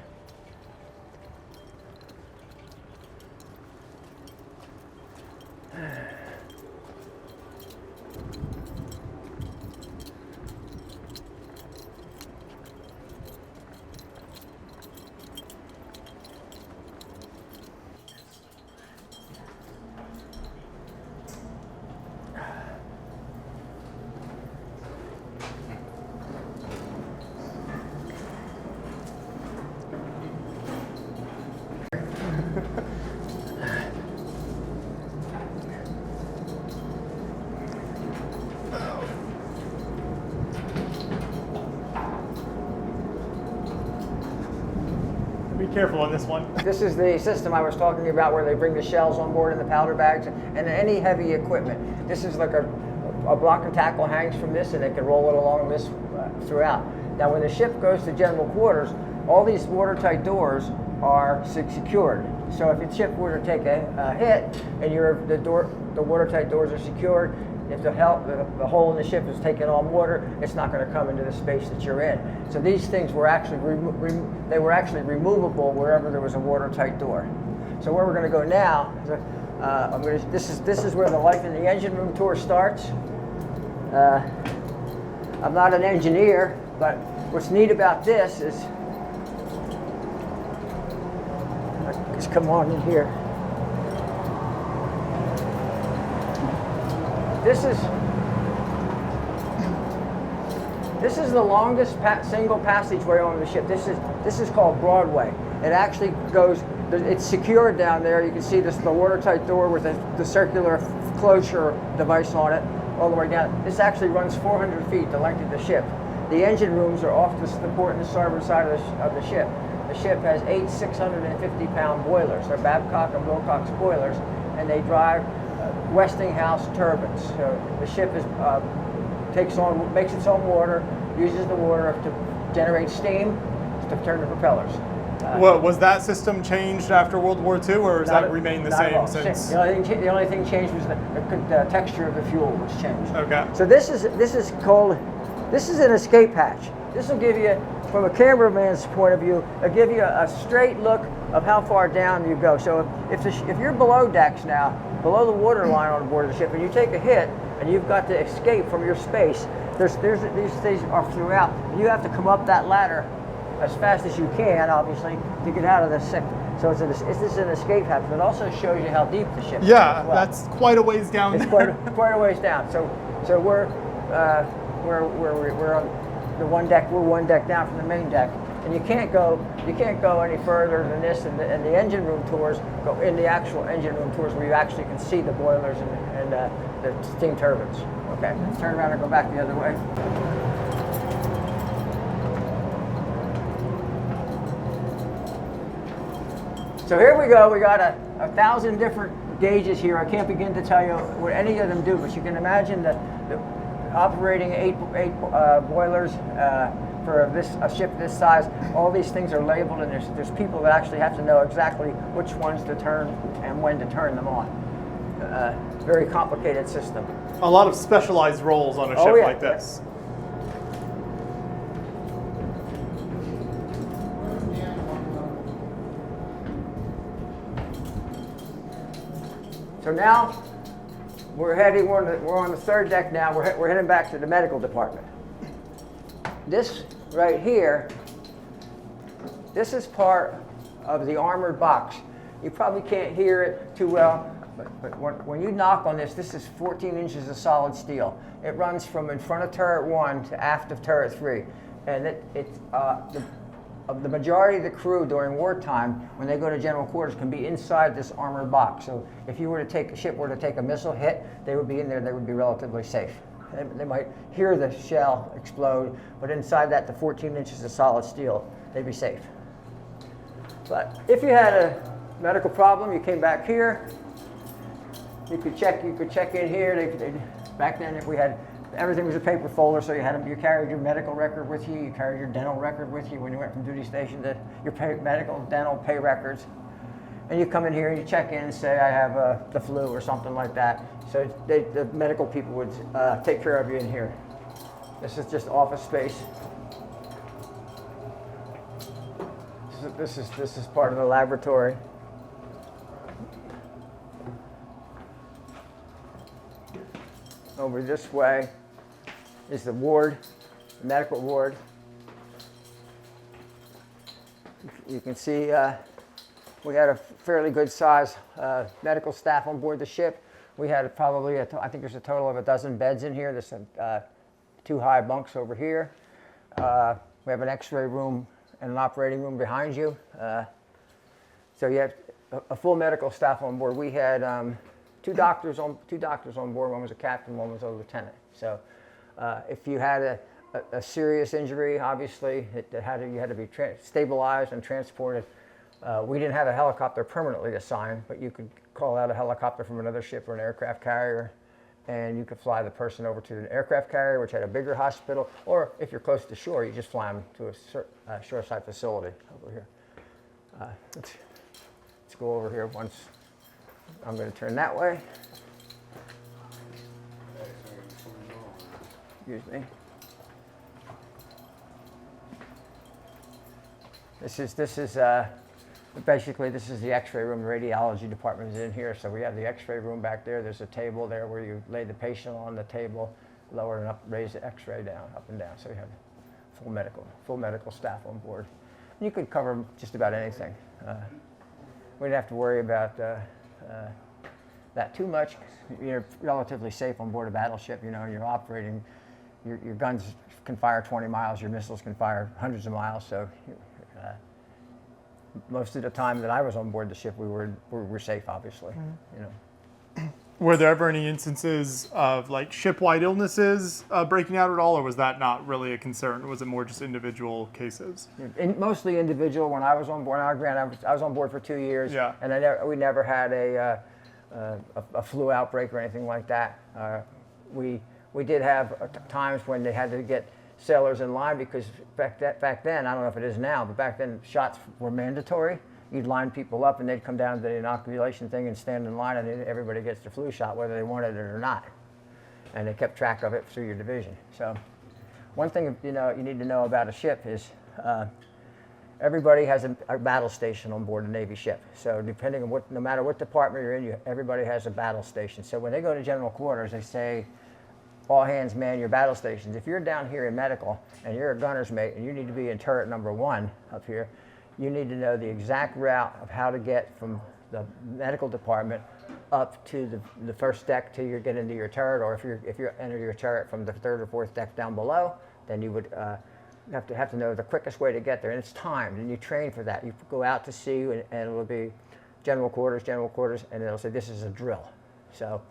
Be careful on this one. This is the system I was talking about where they bring the shells on board in the powder bags and any heavy equipment. This is like a block and tackle hangs from this, and they can roll it along this throughout. Now when the ship goes to general quarters, all these watertight doors are secured. So if the ship were to take a hit and the watertight doors are secured, if the hole in the ship is taking on water, it's not going to come into the space that you're in. So these things were actually removable wherever there was a watertight door. So where we're going to go now, this is where the Life in the Engine Room tour starts. I'm not an engineer, but what's neat about this is, just come on in here. This This is the longest single passageway on the ship. This is called Broadway. It actually goes. It's secured down there. You can see this the watertight door with the circular closure device on it all the way down. This actually runs 400 feet, the length of the ship. The engine rooms are off the port and the starboard side of the ship. The ship has 8 650-pound boilers. They're Babcock and Wilcox boilers, and they drive Westinghouse turbines. So the ship makes its own water, uses the water to generate steam to turn the propellers. Was that system changed after World War II, or has that remained the same since? The only thing changed was the texture of the fuel, which changed. Okay. So this is an escape hatch. This will give you, from a cameraman's point of view, it'll give you a straight look of how far down you go. So if you're below decks now, below the water line on board the ship, and you take a hit, and you've got to escape from your space, these things are throughout. You have to come up that ladder as fast as you can, obviously, to get out of this sector. So this is an escape hatch, but it also shows you how deep the ship is. Yeah, as well. that's quite a ways down. It's quite a ways down. So we're on the one deck. We're one deck down from the main deck, and you can't go any further than this. And the engine room tours go in the actual engine room tours where you actually can see the boilers and the steam turbines. Okay, let's turn around and go back the other way. So here we go. We got 1,000 different gauges here. I can't begin to tell you what any of them do, but you can imagine that operating eight boilers for a ship this size. All these things are labeled, and there's people that actually have to know exactly which ones to turn and when to turn them on. Very complicated system. A lot of specialized roles on a ship like this. So now we're on the third deck now. We're heading back to the medical department. This right here, this is part of the armored box. You probably can't hear it too well, but when you knock on this is 14 inches of solid steel. It runs from in front of turret 1 to aft of turret 3, and the majority of the crew during wartime, when they go to general quarters, can be inside this armored box. So if a ship were to take a missile hit, they would be in there. They would be relatively safe. They might hear the shell explode, but inside that, the 14 inches of solid steel, they'd be safe. But if you had a medical problem, you came back here. You could check in here. Back then, if we had. Everything was a paper folder, so you carried your medical record with you, you carried your dental record with you when you went from duty station to your medical, dental, pay records. And you come in here and you check in and say, I have the flu or something like that. So the medical people would take care of you in here. This is just office space. This is part of the laboratory. Over this way is the ward, the medical ward. You can see we had a fairly good size medical staff on board the ship. We had probably, I think there's a total of 12 beds in here. There's 2 high bunks over here. We have an x-ray room and an operating room behind you. So you have a full medical staff on board. We had two doctors on board. One was a captain, one was a lieutenant. So if you had a serious injury, obviously you had to be stabilized and transported. We didn't have a helicopter permanently assigned, but you could call out a helicopter from another ship or an aircraft carrier, and you could fly the person over to an aircraft carrier, which had a bigger hospital, or if you're close to shore, you just fly them to a shoreside facility over here. Let's go over here once. I'm going to turn that way. Excuse me. This is basically this is the X-ray room. The radiology department is in here, so we have the X-ray room back there. There's a table there where you lay the patient on the table, lower and up, raise the X-ray down, up and down. So we have full medical staff on board. And you could cover just about anything. We didn't have to worry about that too much. You're relatively safe on board a battleship. You know, you're operating your guns can fire 20 miles, your missiles can fire hundreds of miles. So most of the time that I was on board the ship, we were safe, obviously. You know. Were there ever any instances of like ship-wide illnesses breaking out at all, or was that not really a concern? Was it more just individual cases? Mostly individual. When I was on board, I was on board for 2 years, Yeah. and we never had a flu outbreak or anything like that. We did have times when they had to get sailors in line because back then, I don't know if it is now, but back then shots were mandatory. You'd line people up and they'd come down to the inoculation thing and stand in line, and everybody gets the flu shot whether they wanted it or not. And they kept track of it through your division. So one thing you need to know about a ship is everybody has a battle station on board a Navy ship. So depending on no matter what department you're in, everybody has a battle station. So when they go to general quarters, they say, all hands man your battle stations. If you're down here in medical and you're a gunner's mate and you need to be in turret number 1 up here, you need to know the exact route of how to get from the medical department up to the first deck till you get into your turret, or if you enter your turret from the 3rd or 4th deck down below, then you would have to know the quickest way to get there, and it's timed, and you train for that. You go out to sea, and it'll be general quarters, and it'll say this is a drill. So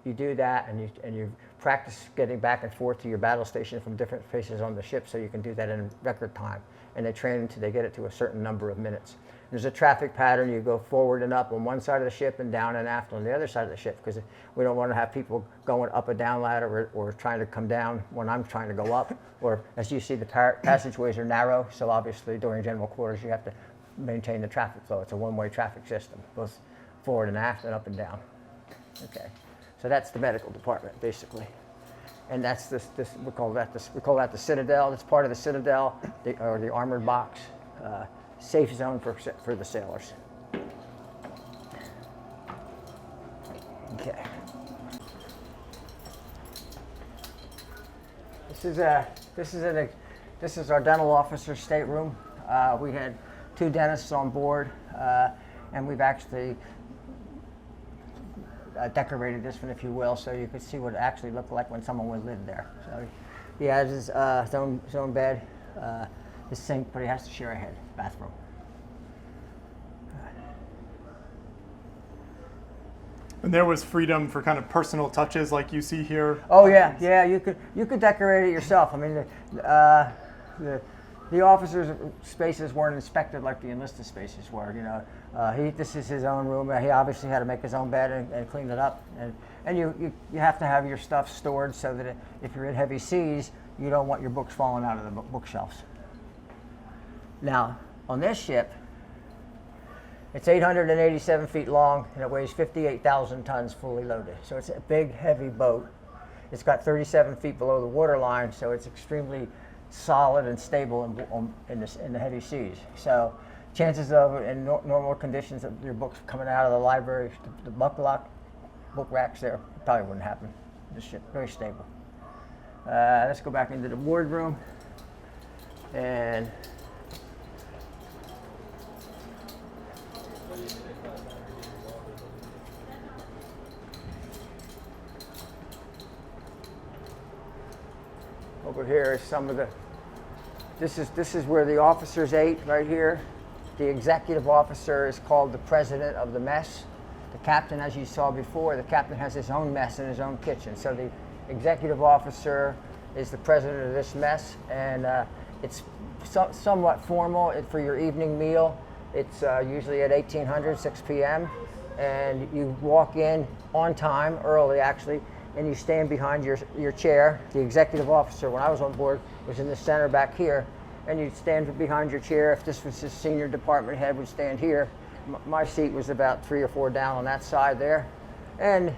you do that, and you practice getting back and forth to your battle station from different places on the ship, so you can do that in record time. And they train until they get it to a certain number of minutes. There's a traffic pattern. You go forward and up on one side of the ship and down and aft on the other side of the ship, because we don't want to have people going up a down ladder or trying to come down when I'm trying to go up. Or as you see, the passageways are narrow, so obviously during general quarters you have to maintain the traffic flow. It's a one-way traffic system, both forward and aft and up and down. Okay, so that's the medical department basically. And that's we call that the Citadel. It's part of the Citadel, or the armored box, safe zone for the sailors. Okay. This is our dental officer's stateroom. We had 2 dentists on board, and we've actually decorated this one, if you will, so you could see what it actually looked like when someone would live there. So he has his own bed, his sink, but he has to share a bathroom. And there was freedom for kind of personal touches like you see here? Oh yeah, you could decorate it yourself. I mean, the officers' spaces weren't inspected like the enlisted spaces were. You know, this is his own room. He obviously had to make his own bed and clean it up. And you have to have your stuff stored so that if you're in heavy seas, you don't want your books falling out of the bookshelves. Now, on this ship, it's 887 feet long and it weighs 58,000 tons fully loaded. So it's a big, heavy boat. It's got 37 feet below the waterline, so it's extremely solid and stable in the heavy seas. So chances of, in normal conditions, of your books coming out of the library, the book racks there, probably wouldn't happen. This ship, very stable. Let's go back into the wardroom. And over here is some of the, this is where the officers ate right here. The executive officer is called the president of the mess. The captain, as you saw before, the captain has his own mess in his own kitchen. So the executive officer is the president of this mess, and it's somewhat formal for your evening meal. It's usually at 1800, 6 p.m. And you walk in on time, early actually, and you stand behind your chair. The executive officer, when I was on board, was in the center back here, and you'd stand behind your chair. If this was his senior department head, would stand here. My seat was about 3 or 4 down on that side there. And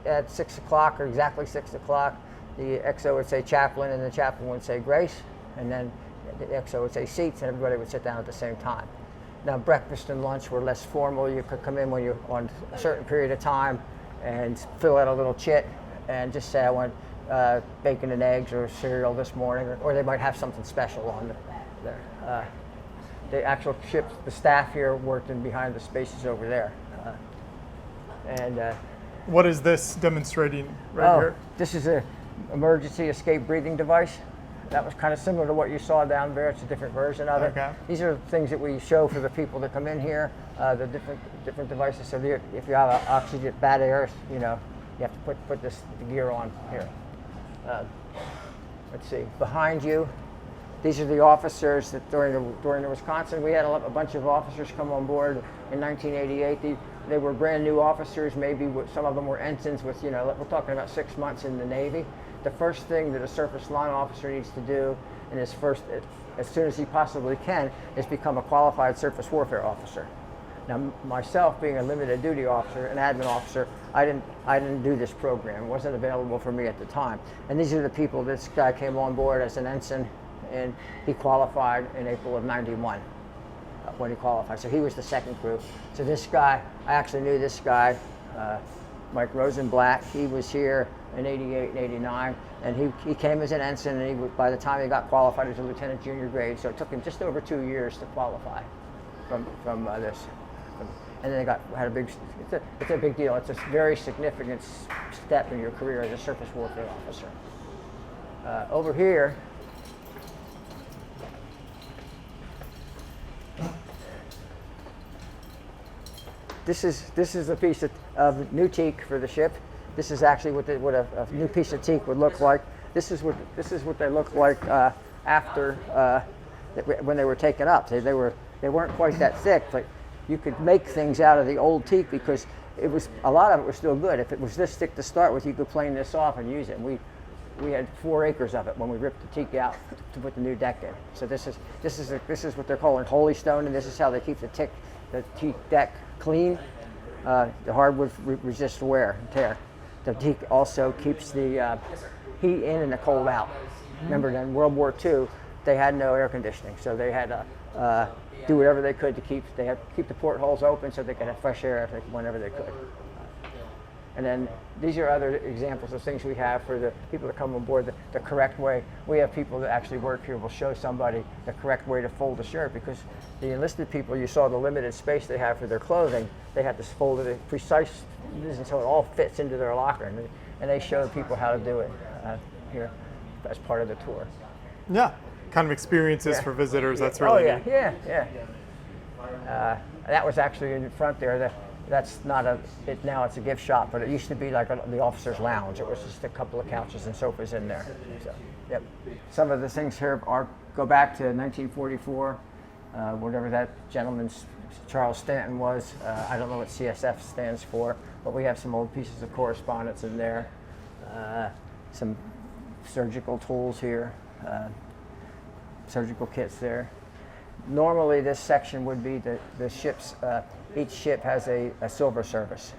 at 6 o'clock, or exactly 6 o'clock, the XO would say chaplain, and the chaplain would say grace, and then the XO would say seats, and everybody would sit down at the same time. Now, breakfast and lunch were less formal. You could come in when you're on a certain period of time and fill out a little chit and just say, I want bacon and eggs or cereal this morning, or they might have something special on there. The actual ship, the staff here worked in behind the spaces over there. What is this demonstrating right here? This is emergency escape breathing device. That was kind of similar to what you saw down there. It's a different version of it. Okay. These are things that we show for the people that come in here, the different devices. So if you have an oxygen, bad air, you know, you have to put the gear on here. Let's see, behind you, these are the officers that during the Wisconsin, we had a bunch of officers come on board in 1988. They were brand new officers, maybe some of them were ensigns with, you know, we're talking about 6 months in the Navy. The first thing that a surface line officer needs to do in his first, as soon as he possibly can, is become a qualified surface warfare officer. Now, myself being a limited duty officer, an admin officer, I didn't do this program. It wasn't available for me at the time. And these are the people. This guy came on board as an ensign, and he qualified in April of '91 when he qualified. So he was the second group. So this guy, I actually knew this guy, Mike Rosenblatt. He was here in '88 and '89, and he came as an ensign, and by the time he got qualified, he was a lieutenant junior grade. So it took him just over 2 years to qualify from this. And then had a big, it's a big deal. It's a very significant step in your career as a surface warfare officer. Over here, this is a piece of new teak for the ship. This is actually what a new piece of teak would look like. This is what they look like after when they were taken up. They weren't quite that thick, but you could make things out of the old teak because a lot of it was still good. If it was this thick to start with, you could plane this off and use it. And we had 4 acres of it when we ripped the teak out to put the new deck in. So this is what they're calling holy stone, and this is how they keep the teak deck clean. The hardwood resists wear and tear. The teak also keeps the heat in and the cold out. Remember, in World War II, they had no air conditioning, so they had to do whatever they could to keep the portholes open so they could have fresh air whenever they could. And then these are other examples of things we have for the people that come on board, the correct way. We have people that actually work here will show somebody the correct way to fold a shirt, because the enlisted people, you saw the limited space they have for their clothing. They have to fold it at precise until it all fits into their locker, and they show people how to do it here as part of the tour. Yeah, kind of experiences for visitors. That's really neat. Yeah. That was actually in front there. That's not now it's a gift shop, but it used to be like the officer's lounge. It was just a couple of couches and sofas in there. So, yep. Some of the things here go back to 1944, whatever that gentleman's, Charles Stanton was. I don't know what CSF stands for, but we have some old pieces of correspondence in there. Some surgical tools here, surgical kits there. Normally this section would be the ship's, each ship has a silver service.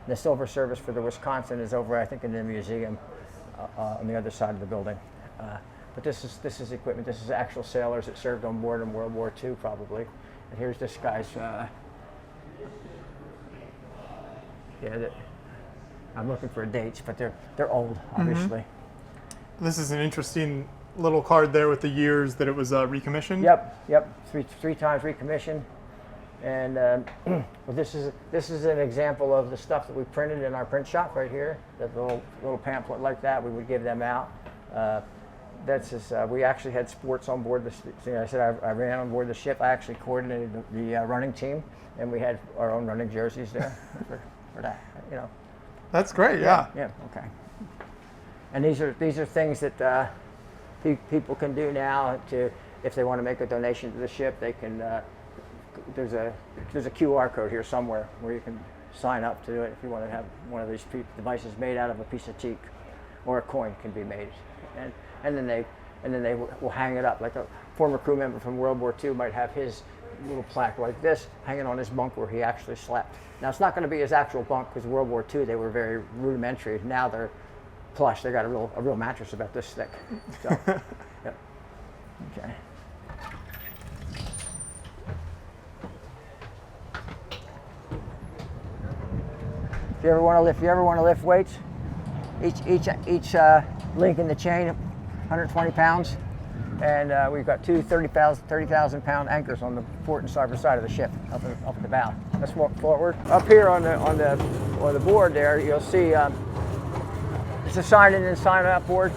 The silver service for the Wisconsin is over, I think, in the museum on the other side of the building. But this is equipment. This is actual sailors that served on board in World War II, probably. And here's this guy's, I'm looking for dates, but they're old, obviously. Mm-hmm. This is an interesting little card there with the years that it was recommissioned. Yep. Three times recommissioned. And well, this is an example of the stuff that we printed in our print shop right here. That little pamphlet like that, we would give them out. We actually had sports on board the. I said I ran on board the ship. I actually coordinated the running team, and we had our own running jerseys there for that. You know. That's great. Yeah. Okay. And these are things that people can do now if they want to make a donation to the ship. They can. There's a QR code here somewhere where you can sign up to do it if you want to have one of these devices made out of a piece of teak, or a coin can be made, and then they will hang it up. Like a former crew member from World War II might have his little plaque like this hanging on his bunk where he actually slept. Now it's not going to be his actual bunk, because World War II they were very rudimentary. Now they're plush. They got a real mattress about this thick. So, yep. Okay. If you ever want to lift weights, each link in the chain, 120 pounds, and we've got two 30,000 pound anchors on the port and starboard side of the ship, up at the bow. Let's walk forward. Up here on the board there, you'll see It's a sign in and sign out board.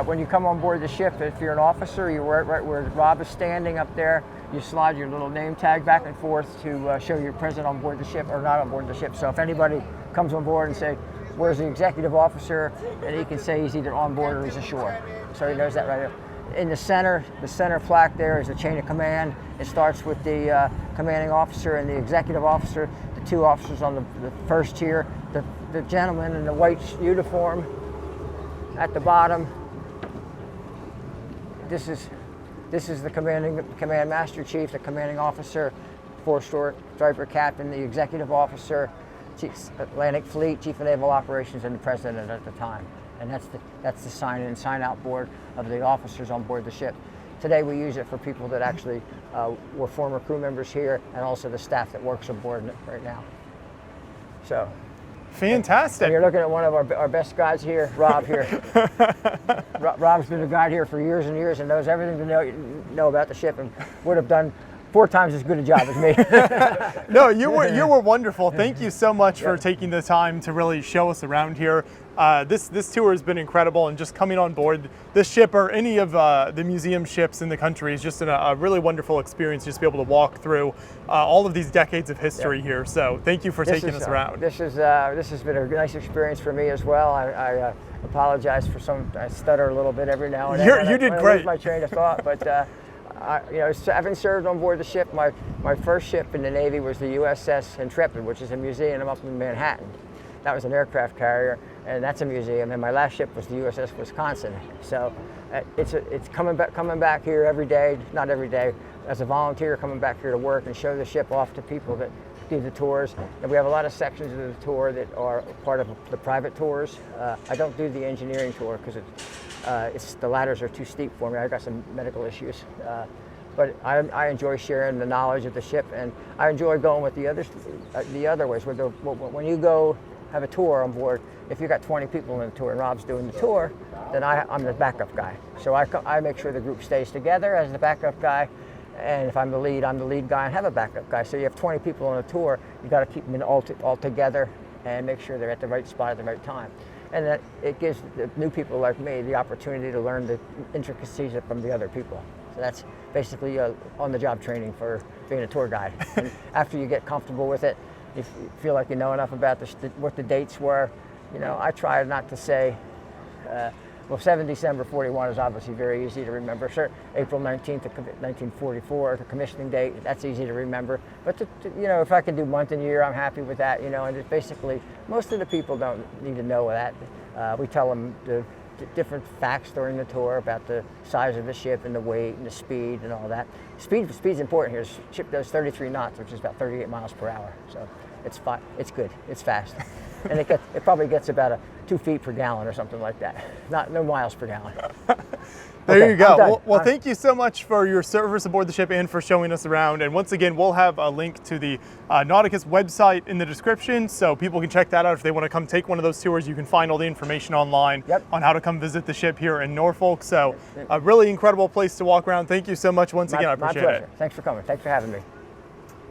When you come on board the ship, if you're an officer, you're right where Rob is standing up there. You slide your little name tag back and forth to show you're present on board the ship or not on board the ship. So if anybody comes on board and say, "Where's the executive officer?" and he can say he's either on board or he's ashore. So he knows that right there. In the center plaque there is a chain of command. It starts with the commanding officer and the executive officer, the two officers on the first tier, the gentleman in the white uniform at the bottom. This is the command master chief, the commanding officer, four-star striper captain, the executive officer, Chief Atlantic Fleet, chief of naval operations, and the president at the time. And that's the sign in and sign out board of the officers on board the ship. Today we use it for people that actually were former crew members here, and also the staff that works on board right now. So. Fantastic. And you're looking at one of our best guides here, Rob here. Rob's been a guide here for years and years and knows everything to know about the ship, and would have done 4 times as good a job as me. No, you were wonderful. Thank you so much for taking the time to really show us around here. This tour has been incredible, and just coming on board this ship or any of the museum ships in the country is just a really wonderful experience, just to be able to walk through all of these decades of history here. So thank you for taking us around. This has been a nice experience for me as well. I apologize for I stutter a little bit every now and then. You did great. I lose my train of thought, but having served on board the ship, my first ship in the Navy was the USS Intrepid, which is a museum up in Manhattan. That was an aircraft carrier, and that's a museum. And my last ship was the USS Wisconsin. So it's coming back here every day, not every day, as a volunteer, coming back here to work and show the ship off to people that do the tours. And we have a lot of sections of the tour that are part of the private tours. I don't do the engineering tour because the ladders are too steep for me. I've got some medical issues. But I enjoy sharing the knowledge of the ship, and I enjoy going with the other ways. When you go have a tour on board, if you've got 20 people in the tour and Rob's doing the tour, then I'm the backup guy. So I make sure the group stays together as the backup guy, and if I'm the lead guy and have a backup guy. So you have 20 people on a tour, you got to keep them all together and make sure they're at the right spot at the right time. And that it gives the new people like me the opportunity to learn the intricacies from the other people. So that's basically on-the-job training for being a tour guide. And after you get comfortable with it, if you feel like you know enough about what the dates were, I try not to say, 7 December 41 is obviously very easy to remember. Sure, April 19th, 1944, the commissioning date, that's easy to remember. But if I can do month and year, I'm happy with that. And it's basically, most of the people don't need to know that. We tell them the different facts during the tour about the size of the ship and the weight and the speed and all that. Speed's important here. The ship does 33 knots, which is about 38 miles per hour. So it's fine. It's good. It's fast. And it probably gets about 2 feet per gallon or something like that. No miles per gallon. There you go. Well, thank you so much for your service aboard the ship and for showing us around. And once again, we'll have a link to the Nauticus website in the description, so people can check that out if they want to come take one of those tours. You can find all the information online on how to come visit the ship here in Norfolk. So a really incredible place to walk around. Thank you so much once again. I appreciate it. My pleasure. Thanks for coming. Thanks for having me.